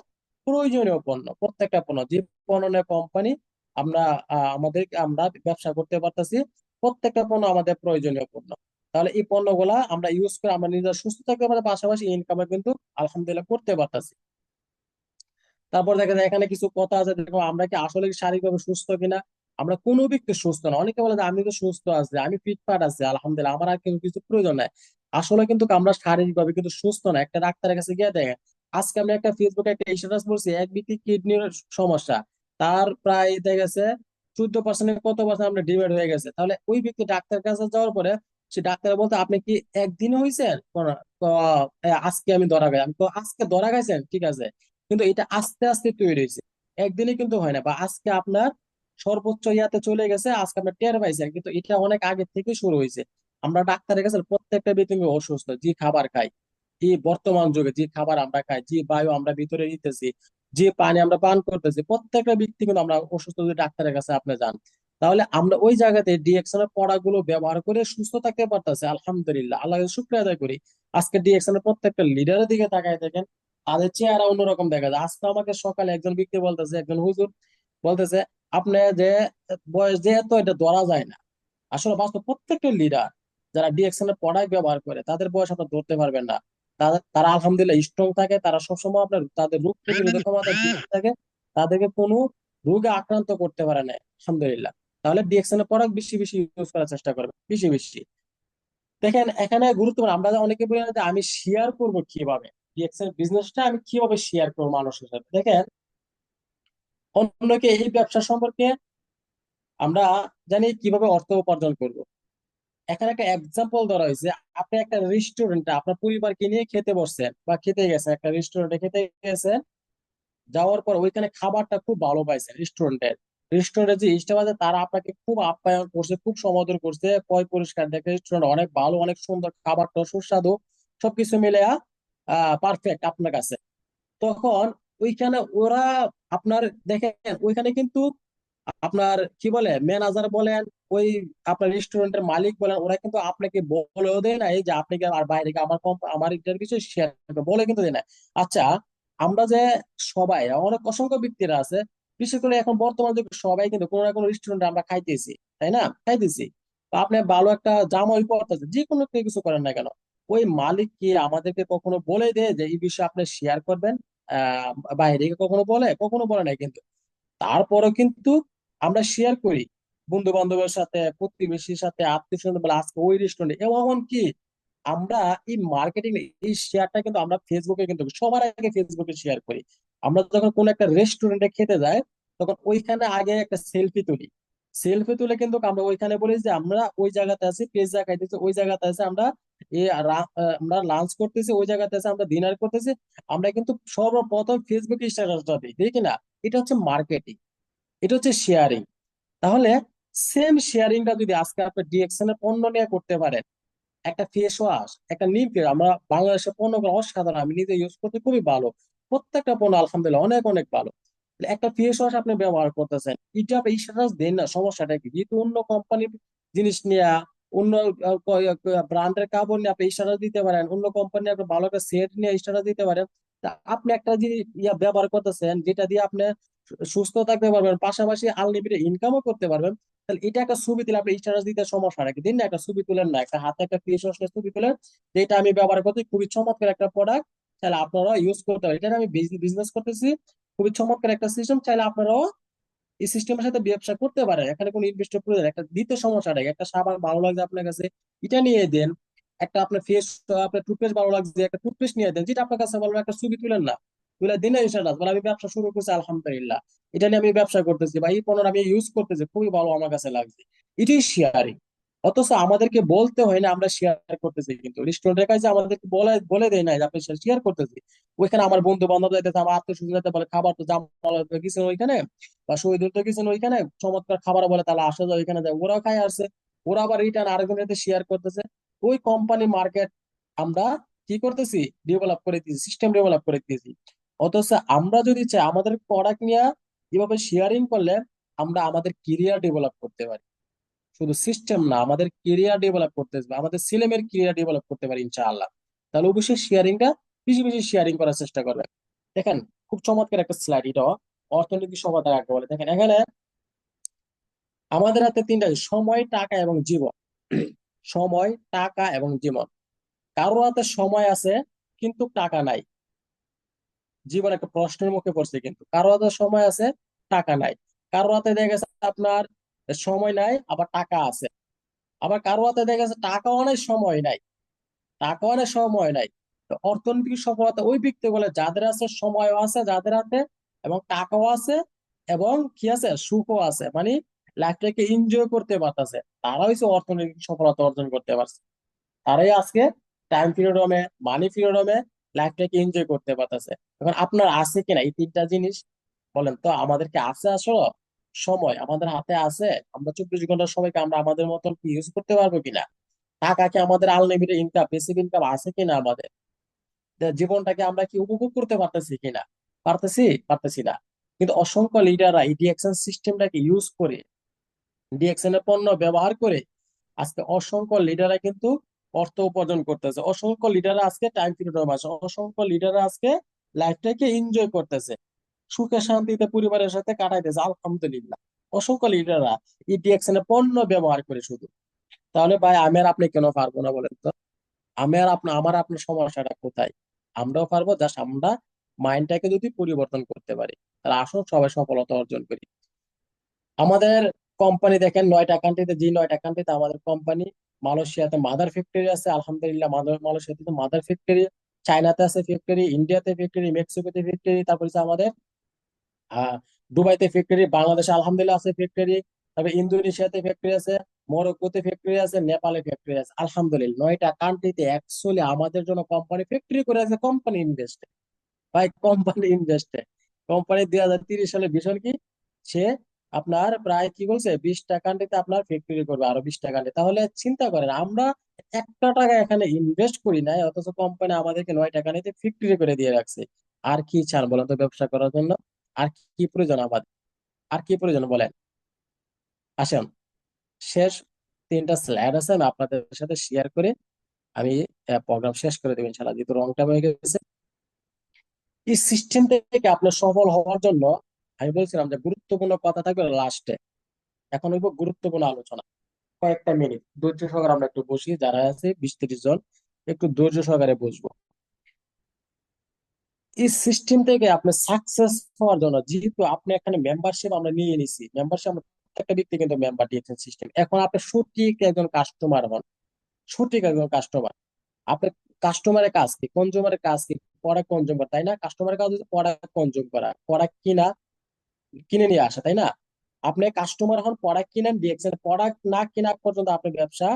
Speaker 1: প্রয়োজনীয় পণ্য। প্রত্যেকটা পণ্য যে পণ্য নিয়ে কোম্পানি আমরা আমরা ব্যবসা করতে পারতেছি, প্রত্যেকটা পণ্য আমাদের প্রয়োজনীয় পণ্য। তাহলে এই পণ্যগুলা আমরা ইউজ করে আমরা নিজেরা সুস্থ থাকতে পারি, পাশাপাশি ইনকামে কিন্তু আলহামদুলিল্লাহ করতে পারতেছি। তারপর দেখা যায় এখানে কিছু কথা আছে, দেখো আমরা কি আসলে শারীরিকভাবে সুস্থ কিনা? আমরা কোনো ব্যক্তি সুস্থ না। অনেকে বলে যে আমি তো সুস্থ আছি, আমি ফিটফাট আছি আলহামদুলিল্লাহ, আমার আর কিন্তু কিছু প্রয়োজন নাই। আসলে কিন্তু আমরা শারীরিকভাবে কিন্তু সুস্থ না। একটা ডাক্তারের কাছে গিয়ে দেখেন, আজকে আমি একটা ফেসবুকে একটা স্ট্যাটাস বলছি, এক ব্যক্তি কিডনির সমস্যা, তার প্রায় দেখা গেছে 14% কত পার্সেন্ট আমরা ডিমেট হয়ে গেছে। তাহলে ওই ব্যক্তি ডাক্তার কাছে যাওয়ার পরে সে ডাক্তার বলতে আপনি কি একদিনে হয়েছেন? তো, আজকে আমি ধরা গাই। আমি তো আজকে ধরা গাইছেন, ঠিক আছে, কিন্তু এটা আস্তে আস্তে তৈরি হয়েছে, একদিনে কিন্তু হয় না। বা আজকে আপনার সর্বোচ্চ ইয়াতে চলে গেছে, আজকে আপনার টের পাইছেন, কিন্তু এটা অনেক আগে থেকে শুরু হয়েছে। আমরা ডাক্তারের কাছে প্রত্যেকটা ব্যক্তি অসুস্থ, যে খাবার খাই, এই বর্তমান যুগে যে খাবার আমরা খাই, যে বায়ু আমরা ভিতরে নিতেছি, যে পানি আমরা পান করতেছি, প্রত্যেকটা ব্যক্তি কিন্তু আমরা অসুস্থ। যদি ডাক্তারের কাছে আপনি যান, তাহলে আমরা ওই জায়গাতে ডিএক্সন এর পড়াগুলো ব্যবহার করে সুস্থ থাকতে পারতেছি আলহামদুলিল্লাহ, আল্লাহকে শুকরিয়া আদায় করি। আজকে ডিএক্সন এর প্রত্যেকটা লিডারের দিকে তাকায় দেখেন, তাদের চেহারা অন্যরকম দেখা যায়। আজকে আমাকে সকালে একজন ব্যক্তি বলতেছে, একজন হুজুর বলতেছে, আপনি যে বয়স যে এত, এটা ধরা যায় না। আসলে বাস্তব প্রত্যেকটা লিডার যারা ডিএকশন এর প্রোডাক্ট ব্যবহার করে তাদের বয়স আপনার ধরতে পারবেন না। তারা আলহামদুলিল্লাহ স্ট্রং থাকে, তারা সবসময় আপনার তাদের রোগ প্রতিরোধ ক্ষমতা ঠিক থাকে, তাদেরকে কোনো রোগে আক্রান্ত করতে পারে না আলহামদুলিল্লাহ। তাহলে ডিএকশন এর প্রোডাক্ট বেশি বেশি ইউজ করার চেষ্টা করবে, বেশি বেশি। দেখেন এখানে গুরুত্বপূর্ণ, আমরা অনেকে বলি না যে আমি শেয়ার করব কিভাবে, ডিএকশন বিজনেসটা আমি কিভাবে শেয়ার করবো মানুষের সাথে। দেখেন অন্যকে এই ব্যবসা সম্পর্কে আমরা জানি কিভাবে অর্থ উপার্জন করব। এখানে একটা এক্সাম্পল ধরা হয়েছে, আপনি একটা রেস্টুরেন্টে আপনার পরিবারকে নিয়ে খেতে বসছেন বা খেতে গেছেন, একটা রেস্টুরেন্টে খেতে গেছেন, যাওয়ার পর ওইখানে খাবারটা খুব ভালো পাইছেন। রেস্টুরেন্টের যে স্টাফ আছে তারা আপনাকে খুব আপ্যায়ন করছে, খুব সমাদর করছে, পরিষ্কার দেখে রেস্টুরেন্ট অনেক ভালো, অনেক সুন্দর, খাবারটা সুস্বাদু, সবকিছু মিলে পারফেক্ট আপনার কাছে। তখন ওইখানে ওরা আপনার দেখেন ওইখানে কিন্তু আপনার কি বলে ম্যানেজার বলেন, ওই আপনার রেস্টুরেন্টের মালিক বলেন, ওরা কিন্তু আপনাকে বলেও দেয় না এই যে আপনি কি আর বাইরে গিয়ে আমার এটার কিছু শেয়ার বলে কিন্তু দেয় না। আচ্ছা, আমরা যে সবাই অনেক অসংখ্য ব্যক্তিরা আছে, বিশেষ করে এখন বর্তমান যুগে সবাই কিন্তু কোনো না কোনো রেস্টুরেন্টে আমরা খাইতেছি, তাই না? খাইতেছি। তো আপনি ভালো একটা জামাই পড়তেছে, যে কোনো কিছু করেন না কেন, ওই মালিক কি আমাদেরকে কখনো বলে দেয় যে এই বিষয়ে আপনি শেয়ার করবেন? আহ বাইরে গিয়ে কখনো বলে? কখনো বলে নাই কিন্তু। তারপরেও কিন্তু আমরা শেয়ার করি বন্ধু বান্ধবের সাথে, প্রতিবেশীর সাথে, আত্মীয় স্বজন বলে আজকে ওই রেস্টুরেন্টে। এমন কি আমরা এই মার্কেটিং এই শেয়ারটা কিন্তু আমরা ফেসবুকে কিন্তু সবার আগে ফেসবুকে শেয়ার করি। আমরা যখন কোন একটা রেস্টুরেন্টে খেতে যাই, তখন ওইখানে আগে একটা সেলফি তুলি। সেলফি তুলে কিন্তু আমরা ওইখানে বলি যে আমরা ওই জায়গাতে আছি, পিৎজা খাইতেছি ওই জায়গাতে আছে, আমরা আমরা লাঞ্চ করতেছি ওই জায়গাতে আছে, আমরা ডিনার করতেছি। আমরা কিন্তু সর্বপ্রথম ফেসবুকে স্ট্যাটাসটা দিই, দেখি না? এটা হচ্ছে মার্কেটিং, এটা হচ্ছে শেয়ারিং। তাহলে সেম শেয়ারিংটা যদি আজকে আপনি ডিএক্সএন এর পণ্য নিয়ে করতে পারেন, একটা ফেস ওয়াশ, একটা নিম কেয়ার, আমরা বাংলাদেশের পণ্যগুলো অসাধারণ, আমি নিজে ইউজ করতে খুবই ভালো, প্রত্যেকটা পণ্য আলহামদুলিল্লাহ অনেক অনেক ভালো। একটা ফেস ওয়াশ আপনি ব্যবহার করতেছেন, এটা আপনি স্ট্যাটাস দেন না, সমস্যাটা কি? যেহেতু অন্য কোম্পানির জিনিস নিয়ে, অন্য ব্র্যান্ডের কাপড় নিয়ে আপনি স্ট্যাটাস দিতে পারেন, অন্য কোম্পানির একটা ভালো একটা সেট নিয়ে স্ট্যাটাস দিতে পারেন। তা আপনি একটা জিনিস ব্যবহার করতেছেন যেটা দিয়ে আপনি সুস্থ থাকতে পারবেন, পাশাপাশি আনলিমিটেড ইনকামও করতে পারবেন। তাহলে এটা একটা ছবি তুলে আপনি স্ট্যাটাস দিতে সমস্যা নাকি? দিন না, একটা ছবি তুলেন না, একটা হাতে একটা ফেস ওয়াশ ছবি তুলেন, যে এটা আমি ব্যবহার করতে, খুবই চমৎকার একটা প্রোডাক্ট, তাহলে আপনারা ইউজ করতে পারেন, এটা আমি বিজনেস করতেছি, খুবই চমৎকার একটা সিস্টেম, চাইলে আপনারাও এই সিস্টেমের সাথে ব্যবসা করতে পারেন। এখানে কোনো ইনভেস্টের প্রয়োজন, একটা দিতে সমস্যা নেই। একটা সাবান ভালো লাগছে আপনার কাছে, এটা নিয়ে দেন। একটা আপনার ফেস, আপনার টুথপেস্ট ভালো লাগছে, একটা টুথপেস্ট নিয়ে দেন, যেটা আপনার কাছে ভালো লাগে, একটা ছবি তুলেন না, তুলে দিন ইনশাআল্লাহ বলে আমি ব্যবসা শুরু করছি, আলহামদুলিল্লাহ এটা নিয়ে আমি ব্যবসা করতেছি, বা এই পণ্য আমি ইউজ করতেছি, খুবই ভালো আমার কাছে লাগছে। এটাই শেয়ারিং। অথচ আমাদেরকে বলতে হয় না আমরা শেয়ার করতেছি, কিন্তু রেস্টুরেন্টের কাছে আমাদেরকে বলে বলে দেয় না যে আপনি শেয়ার করতেছি। ওইখানে আমার বন্ধু বান্ধব যাইতেছে, আমার আত্মীয় স্বজন যাইতে বলে খাবার তো জামাল কিছু ওইখানে, বা শহীদুল তো কিছু ওইখানে চমৎকার খাবার বলে, তাহলে আসা যায় ওইখানে যায়, ওরাও খাই আসছে, ওরা আবার রিটার্ন আরেকজনের শেয়ার করতেছে। ওই কোম্পানি মার্কেট আমরা কি করতেছি, ডেভেলপ করে দিয়েছি, সিস্টেম ডেভেলপ করে দিয়েছি। অথচ আমরা যদি চাই আমাদের প্রোডাক্ট নিয়ে কিভাবে শেয়ারিং করলে আমরা আমাদের কেরিয়ার ডেভেলপ করতে পারি, শুধু সিস্টেম না, আমাদের কেরিয়ার ডেভেলপ করতে হবে, আমাদের ছেলেমেয়ের কেরিয়ার ডেভেলপ করতে পারি ইনশাআল্লাহ, তাহলে অবশ্যই শেয়ারিংটা বেশি বেশি শেয়ারিং করার চেষ্টা করবে। দেখেন, খুব চমৎকার একটা স্লাইড এটা, অর্থনৈতিক সভ্যতা কাকে বলে। দেখেন এখানে আমাদের হাতে তিনটা জিনিস, সময়, টাকা এবং জীবন। সময়, টাকা এবং জীবন। কারোর হাতে সময় আছে কিন্তু টাকা নাই, জীবন একটা প্রশ্নের মুখে পড়ছে। কিন্তু কারো হাতে সময় আছে, টাকা নাই। কারো হাতে দেখা গেছে আপনার সময় নাই, আবার টাকা আছে। আবার কারো হাতে দেখা গেছে টাকাও নাই, সময় নাই, টাকাও নাই, সময় নাই। তো অর্থনৈতিক সফলতা ওই ব্যক্তি বলে যাদের আছে, সময়ও আছে যাদের হাতে, এবং টাকাও আছে, এবং কি আছে, সুখও আছে, মানে লাইফটাকে এনজয় করতে পারতেছে, তারা হচ্ছে অর্থনৈতিক সফলতা অর্জন করতে পারছে। তারাই আজকে টাইম ফ্রিডমে, মানি ফ্রিডমে লাইফটাকে এনজয় করতে পারতেছে। এখন আপনার আছে কিনা এই তিনটা জিনিস বলেন তো? আমাদেরকে আছে আসলে, সময় আমাদের হাতে আছে, আমরা 24 ঘন্টা সময়কে আমরা আমাদের মতন ইউজ করতে পারবো কিনা? টাকা কি আমাদের আনলিমিটেড ইনকাম, বেসিক ইনকাম আছে কিনা আমাদের? জীবনটাকে আমরা কি উপভোগ করতে পারতেছি কিনা? পারতেছি? পারতেছি না। কিন্তু অসংখ্য লিডাররা এই ডিএকশন সিস্টেমটাকে ইউজ করে, ডিএকশন এর পণ্য ব্যবহার করে আজকে অসংখ্য লিডাররা কিন্তু অর্থ উপার্জন করতেছে, অসংখ্য লিডাররা আজকে টাইম ফ্রিডম আছে, অসংখ্য লিডাররা আজকে লাইফটাকে এনজয় করতেছে, সুখে শান্তিতে পরিবারের সাথে কাটাইতেছে, আলহামদুলিল্লাহ। অসংখ্য লিডাররা এই ডিএকশন এর পণ্য ব্যবহার করে শুধু। তাহলে ভাই আমি আর আপনি কেন পারবো না বলেন তো? আমি আর আপনার, আমার আপনার সমস্যাটা কোথায়? আমরাও পারবো, জাস্ট আমরা মাইন্ডটাকে যদি পরিবর্তন করতে পারি, তাহলে আসুন সবাই সফলতা অর্জন করি। আমাদের কোম্পানি দেখেন 9টা কান্ট্রিতে, যে 9টা কান্ট্রিতে আমাদের কোম্পানি, মালয়েশিয়াতে মাদার ফ্যাক্টরি আছে, আলহামদুলিল্লাহ মালয়েশিয়াতে মাদার ফ্যাক্টরি, চায়নাতে আছে ফ্যাক্টরি, ইন্ডিয়াতে ফ্যাক্টরি, মেক্সিকোতে ফ্যাক্টরি, তারপর হচ্ছে আমাদের আহ দুবাইতে ফ্যাক্টরি, বাংলাদেশে আলহামদুলিল্লাহ আছে ফ্যাক্টরি, তবে ইন্দোনেশিয়াতে ফ্যাক্টরি আছে, মরক্কোতে ফ্যাক্টরি আছে, নেপালে ফ্যাক্টরি আছে, আলহামদুলিল্লাহ 9টা কান্ট্রিতে অ্যাকচুয়ালি আমাদের জন্য কোম্পানি ফ্যাক্টরি করে আছে, কোম্পানি ইনভেস্ট, ভাই কোম্পানি ইনভেস্টে। কোম্পানি 2030 সালে ভিশন কি? সে আপনার প্রায় কি বলছে, 20টা কান্ট্রিতে আপনার ফ্যাক্টরি করবে, আরো 20টা কান্ট্রি। তাহলে চিন্তা করেন, আমরা একটা টাকা এখানে ইনভেস্ট করি নাই, অথচ কোম্পানি আমাদেরকে 9টা কান্ট্রিতে ফ্যাক্টরি করে দিয়ে রাখছে। আর কি চান বলেন তো ব্যবসা করার জন্য? আর কি প্রয়োজন আমাদের? আর কি প্রয়োজন বলেন? আসেন, শেষ 3টা স্লাইড আছে, আমি আপনাদের সাথে শেয়ার করে আমি প্রোগ্রাম শেষ করে দেবেন ইনশাআল্লাহ, যেহেতু রং টাইম হয়ে গেছে। এই সিস্টেম থেকে আপনি সফল হওয়ার জন্য আমি বলছিলাম যে গুরুত্বপূর্ণ কথা থাকবে লাস্টে। এখন হইব গুরুত্বপূর্ণ আলোচনা, কয়েকটা মিনিট ধৈর্য সহকারে আমরা একটু বসি, যারা আছে 20-30 জন, একটু ধৈর্য সহকারে বসবো। এই সিস্টেম থেকে আপনি সাকসেস হওয়ার জন্য, যেহেতু আপনি এখানে মেম্বারশিপ আমরা নিয়ে নিছি, মেম্বারশিপ আমরা প্রত্যেকটা ব্যক্তি কিন্তু মেম্বার দিয়েছেন সিস্টেম, এখন আপনি সঠিক একজন কাস্টমার হন, সঠিক একজন কাস্টমার। আপনার কাস্টমারের কাজ কি, কনজিউমারের কাজ কি? প্রোডাক্ট কনজিউম করা, তাই না? কাস্টমারের কাজ হচ্ছে প্রোডাক্ট কনজিউম করা, প্রোডাক্ট কিনা, কিনে নিয়ে আসা, তাই না? আপনি কাস্টমার হন, প্রোডাক্ট কিনেন, দিয়েছেন, প্রোডাক্ট না কেনা পর্যন্ত আপনি ব্যবসা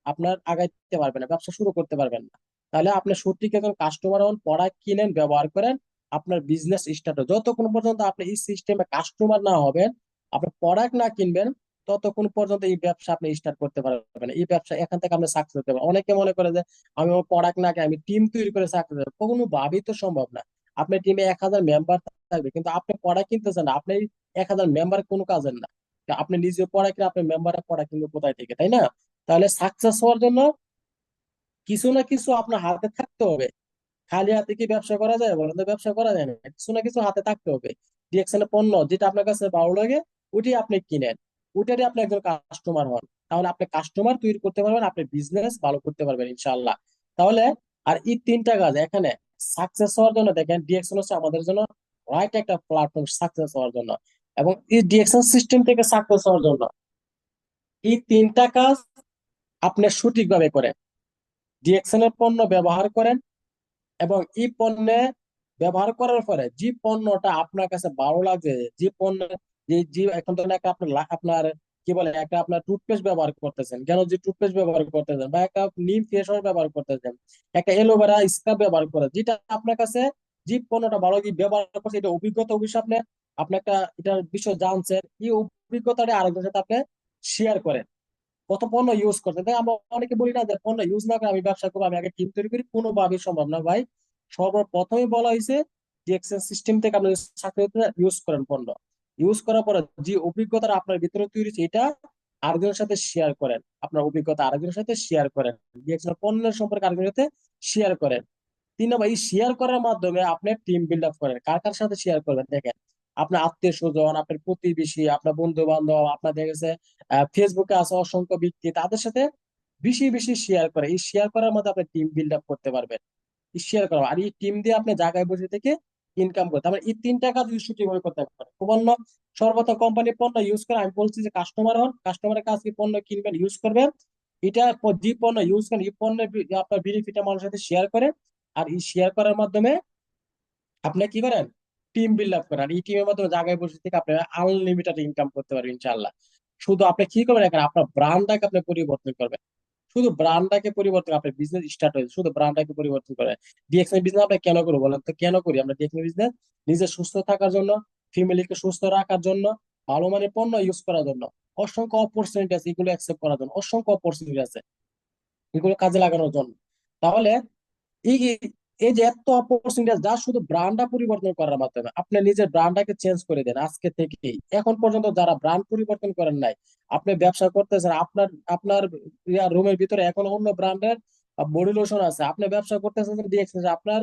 Speaker 1: আপনার আগাইতে পারবেন না, ব্যবসা শুরু করতে পারবেন না। তাহলে আপনি সত্যি একজন কাস্টমার হন, প্রোডাক্ট কিনেন, ব্যবহার করেন, আপনার বিজনেস স্টার্ট হয়। যতক্ষণ পর্যন্ত আপনি এই সিস্টেমে কাস্টমার না হবেন, আপনি প্রোডাক্ট না কিনবেন, ততক্ষণ পর্যন্ত এই ব্যবসা আপনি স্টার্ট করতে পারবেন না। এই ব্যবসা এখান থেকে আপনি সাকসেস হতে পারবেন। অনেকে মনে করে যে আমি প্রোডাক্ট না কিনে আমি টিম তৈরি করে সাকসেস হবে, কোনো ভাবেই তো সম্ভব না। আপনার টিমে 1,000 মেম্বার থাকবে, কিন্তু আপনি প্রোডাক্ট কিনতেছেন না, আপনি 1,000 মেম্বার কোনো কাজের না। তা আপনি নিজে প্রোডাক্ট কিনে আপনার মেম্বাররা প্রোডাক্ট কিনবে কোথায় থেকে, তাই না? তাহলে সাকসেস হওয়ার জন্য কিছু না কিছু আপনার হাতে থাকতে হবে। খালি হাতে কি ব্যবসা করা যায়? বলেন তো, ব্যবসা করা যায় না। কিছু না কিছু হাতে থাকতে হবে। ডিএক্সএল এর পণ্য যেটা আপনার কাছে ভালো লাগে ওইটি আপনি কিনেন, ওইটারই আপনি একজন কাস্টমার হন। তাহলে আপনি কাস্টমার তৈরি করতে পারবেন, আপনি বিজনেস ভালো করতে পারবেন ইনশাল্লাহ। তাহলে আর এই তিনটা কাজ এখানে সাকসেস হওয়ার জন্য, দেখেন ডিএক্সএল হচ্ছে আমাদের জন্য রাইট একটা প্ল্যাটফর্ম সাকসেস হওয়ার জন্য। এবং এই ডিএক্সএল সিস্টেম থেকে সাকসেস হওয়ার জন্য এই তিনটা কাজ আপনি সঠিকভাবে করেন, ডিএক্সএল এর পণ্য ব্যবহার করেন, এবং এই পণ্যে ব্যবহার করার পরে যে পণ্যটা আপনার কাছে ভালো লাগছে, যে পণ্য, যে এখন ধরেন একটা আপনার আপনার কি বলে, একটা আপনার টুথপেস্ট ব্যবহার করতেছেন, কেন যে টুথপেস্ট ব্যবহার করতেছেন, বা একটা নিম ফেস ওয়াশ ব্যবহার করতেছেন, একটা এলোভেরা স্ক্রাব ব্যবহার করে, যেটা আপনার কাছে যে পণ্যটা ভালো লাগে ব্যবহার করছে, এটা অভিজ্ঞতা অবশ্যই আপনি আপনি একটা এটার বিষয় জানছেন, এই অভিজ্ঞতাটা আরেকজনের সাথে আপনি শেয়ার করেন। কত পণ্য ইউজ করতে, তাই আমরা অনেকে বলি না যে পণ্য ইউজ না করে আমি ব্যবসা করবো, আমি আগে টিম তৈরি করি, কোনোভাবেই সম্ভব না ভাই। সর্বপ্রথমে বলা হয়েছে যে এক্সচেঞ্জ সিস্টেম থেকে আপনি ইউজ করেন পণ্য, ইউজ করার পরে যে অভিজ্ঞতা আপনার ভিতরে তৈরি হয়েছে এটা আরেকজনের সাথে শেয়ার করেন, আপনার অভিজ্ঞতা আরেকজনের সাথে শেয়ার করেন, যে এক্সচেঞ্জ পণ্যের সম্পর্কে আরেকজনের সাথে শেয়ার করেন। 3 নম্বর, এই শেয়ার করার মাধ্যমে আপনি টিম বিল্ড আপ করেন। কার কার সাথে শেয়ার করবেন? দেখেন, আপনার আত্মীয় স্বজন, আপনার প্রতিবেশী, আপনার বন্ধু বান্ধব, আপনার দেখেছে ফেসবুকে আছে অসংখ্য ব্যক্তি, তাদের সাথে বেশি বেশি শেয়ার করে, এই শেয়ার করার মধ্যে আপনি টিম বিল্ড আপ করতে পারবেন। এই শেয়ার করা আর এই টিম দিয়ে আপনি জায়গায় বসে থেকে ইনকাম করতে, আমার এই তিনটা কাজ যদি সঠিকভাবে করতে পারেন খুব অন্য। সর্বপ্রথম কোম্পানির পণ্য ইউজ করে, আমি বলছি যে কাস্টমার হন, কাস্টমারের কাছ থেকে পণ্য কিনবেন, ইউজ করবেন। এটা যে পণ্য ইউজ করেন এই পণ্যের আপনার বেনিফিট মানুষের সাথে শেয়ার করেন। আর এই শেয়ার করার মাধ্যমে আপনি কি করেন? টিম বিল্ড আপ করেন। এই টিমের মাধ্যমে জায়গায় বসে থেকে আপনি আনলিমিটেড ইনকাম করতে পারবেন ইনশাল্লাহ। শুধু আপনি কি করবেন, এখানে আপনার ব্র্যান্ডটাকে আপনি পরিবর্তন করবেন। শুধু ব্র্যান্ডটাকে পরিবর্তন, আপনার বিজনেস স্টার্ট হয়েছে, শুধু ব্র্যান্ডটাকে পরিবর্তন করে। ডিএক্সএল বিজনেস আমরা কেন করবো বলেন তো? কেন করি আমরা ডিএক্সএল বিজনেস? নিজে সুস্থ থাকার জন্য, ফ্যামিলিকে সুস্থ রাখার জন্য, ভালো মানের পণ্য ইউজ করার জন্য। অসংখ্য অপরচুনিটি আছে এগুলো অ্যাকসেপ্ট করার জন্য, অসংখ্য অপরচুনিটি আছে এগুলো কাজে লাগানোর জন্য। তাহলে এই এই যে এত অপরচুনিটি, যা শুধু ব্র্যান্ডটা পরিবর্তন করার মাধ্যমে আপনি নিজের ব্র্যান্ডটাকে চেঞ্জ করে দেন আজকে থেকেই। এখন পর্যন্ত যারা ব্র্যান্ড পরিবর্তন করেন নাই, আপনি ব্যবসা করতেছেন, আপনার আপনার রুমের ভিতরে এখন অন্য ব্র্যান্ডের বডি লোশন আছে, আপনি ব্যবসা করতেছেন দেখছেন যে আপনার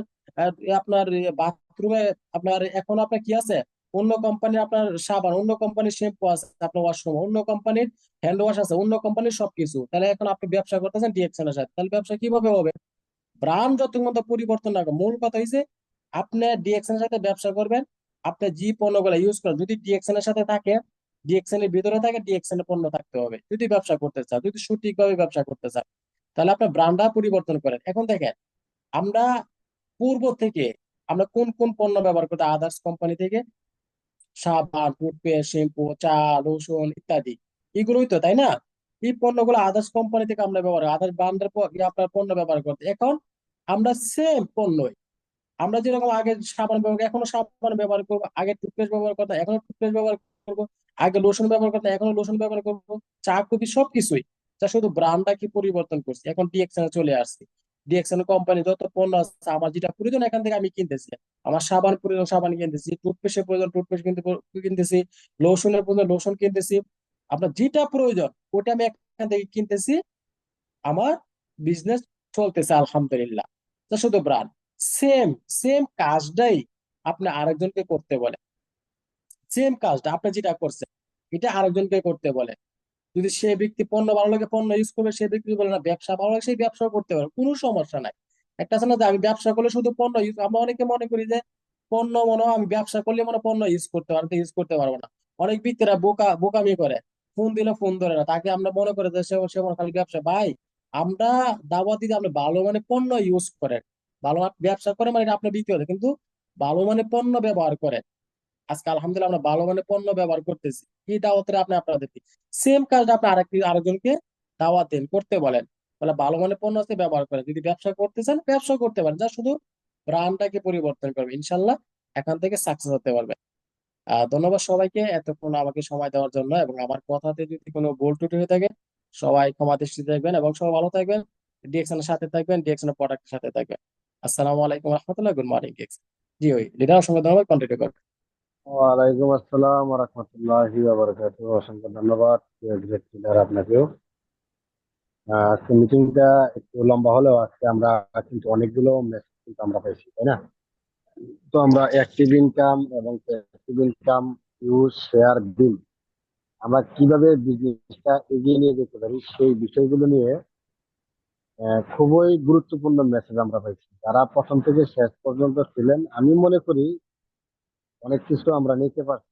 Speaker 1: আপনার বাথরুমে আপনার এখন আপনার কি আছে, অন্য কোম্পানির আপনার সাবান, অন্য কোম্পানির শ্যাম্পু আছে, আপনার ওয়াশরুম অন্য কোম্পানির হ্যান্ড ওয়াশ আছে, অন্য কোম্পানির সবকিছু। তাহলে এখন আপনি ব্যবসা করতেছেন ডিএক্সএল এর সাথে, তাহলে ব্যবসা কিভাবে হবে? ব্র্যান্ড যত মতো পরিবর্তন না করে, মূল কথা হইছে আপনি ডিএক্সএন এর সাথে ব্যবসা করবেন। আপনি যে পণ্যগুলো ইউজ করেন যদি ডিএক্সএন এর সাথে থাকে, ডিএক্সএন এর ভিতরে থাকে, ডিএক্সএন এর পণ্য থাকতে হবে যদি ব্যবসা করতে চান, যদি সঠিকভাবে ব্যবসা করতে চান। তাহলে আপনার ব্র্যান্ডটা পরিবর্তন করেন। এখন দেখেন, আমরা পূর্ব থেকে আমরা কোন কোন পণ্য ব্যবহার করতে, আদার্স কোম্পানি থেকে সাবান, টুথপেস্ট, শ্যাম্পু, চা, লোশন ইত্যাদি, এগুলোই তো, তাই না? এই পণ্যগুলো আদার্স কোম্পানি থেকে আমরা ব্যবহার, আদার্স ব্র্যান্ডের আপনার পণ্য ব্যবহার করতে। এখন আমরা সেম পণ্যই, আমরা যেরকম আগে সাবান ব্যবহার করি, এখনো সাবান ব্যবহার করবো, আগে টুথপেস্ট ব্যবহার করতাম এখনো টুথপেস্ট ব্যবহার করবো, আগে লোশন ব্যবহার করতাম এখনো লোশন ব্যবহার করবো, চা কফি সবকিছুই। যা শুধু ব্র্যান্ডটা কি পরিবর্তন করছি, এখন ডিএক্সএন চলে আসছে। ডিএক্সএন কোম্পানি যত পণ্য আছে, আমার যেটা প্রয়োজন এখান থেকে আমি কিনতেছি। আমার সাবান প্রয়োজন সাবান কিনতেছি, টুথপেস্টের প্রয়োজন টুথপেস্ট কিনতে কিনতেছি, লোশনের প্রয়োজন লোশন কিনতেছি। আপনার যেটা প্রয়োজন ওটা আমি এখান থেকে কিনতেছি। আমার বিজনেস চলতেছে আলহামদুলিল্লাহ। তো শুধু ব্র্যান্ড, সেম সেম কাজটাই আপনি আরেকজনকে করতে বলে, সেম কাজটা আপনি যেটা করছেন এটা আরেকজনকে করতে বলে। যদি সে ব্যক্তি পণ্য ভালো লাগে পণ্য ইউজ করবে, সে ব্যক্তি বলে না ব্যবসা ভালো লাগে সেই ব্যবসা করতে পারে, কোনো সমস্যা নাই। একটা আছে না যে আমি ব্যবসা করলে শুধু পণ্য ইউজ, আমরা অনেকে মনে করি যে পণ্য মনে হয় আমি ব্যবসা করলে মনে হয় পণ্য ইউজ করতে পারবো, ইউজ করতে পারবো না। অনেক ব্যক্তিরা বোকামি করে, ফোন দিলে ফোন ধরে না, তাকে আমরা মনে করে যে সে মনে হয় খালি ব্যবসা। ভাই, আমরা দাওয়াত দিতে আপনি ভালো মানে পণ্য ইউজ করেন, ভালো ব্যবসা করে মানে এটা আপনার বিক্রি হবে, কিন্তু ভালো মানে পণ্য ব্যবহার করেন। আজকে আলহামদুলিল্লাহ আমরা ভালো মানের পণ্য ব্যবহার করতেছি, এই দাওয়াতের আপনি আপনাদেরকে সেম কাজটা আপনি আরেকজনকে দাওয়াত দেন, করতে বলেন, বলে ভালো মানের পণ্য আছে ব্যবহার করেন। যদি ব্যবসা করতে চান ব্যবসা করতে পারেন, যা শুধু ব্র্যান্ডটাকে পরিবর্তন করবে ইনশাল্লাহ, এখান থেকে সাকসেস হতে পারবে। ধন্যবাদ সবাইকে এতক্ষণ আমাকে সময় দেওয়ার জন্য, এবং আমার কথাতে যদি কোনো ভুল ত্রুটি হয়ে থাকে সবাই ক্ষমা দৃষ্টিতে দেখবেন, এবং সবাই ভালো থাকবেন, ডিএক্সএন এর সাথে থাকবেন, ডিএক্সএন এর প্রোডাক্টের সাথে থাকবেন। আসসালামু আলাইকুম রহমতুল্লাহ, গুড মর্নিং। জি ওই লিডার, অসংখ্য ধন্যবাদ, কন্টিনিউ করেন।
Speaker 3: ওয়ালাইকুম আসসালাম ওয়া রাহমাতুল্লাহি ওয়া বারাকাতুহু। অসংখ্য ধন্যবাদ গ্রেট লিডার আপনাকেও। আজকে মিটিংটা একটু লম্বা হলেও আজকে আমরা কিন্তু অনেকগুলো মেসেজ কিন্তু আমরা পাইছি, তাই না? তো আমরা অ্যাক্টিভ ইনকাম এবং প্যাসিভ ইনকাম, ইউজ, শেয়ার, বিল, আমরা কিভাবে বিজনেসটা এগিয়ে নিয়ে যেতে পারি সেই বিষয়গুলো নিয়ে খুবই গুরুত্বপূর্ণ মেসেজ আমরা পাইছি। যারা প্রথম থেকে শেষ পর্যন্ত ছিলেন, আমি মনে করি অনেক কিছু আমরা নিতে পারছি।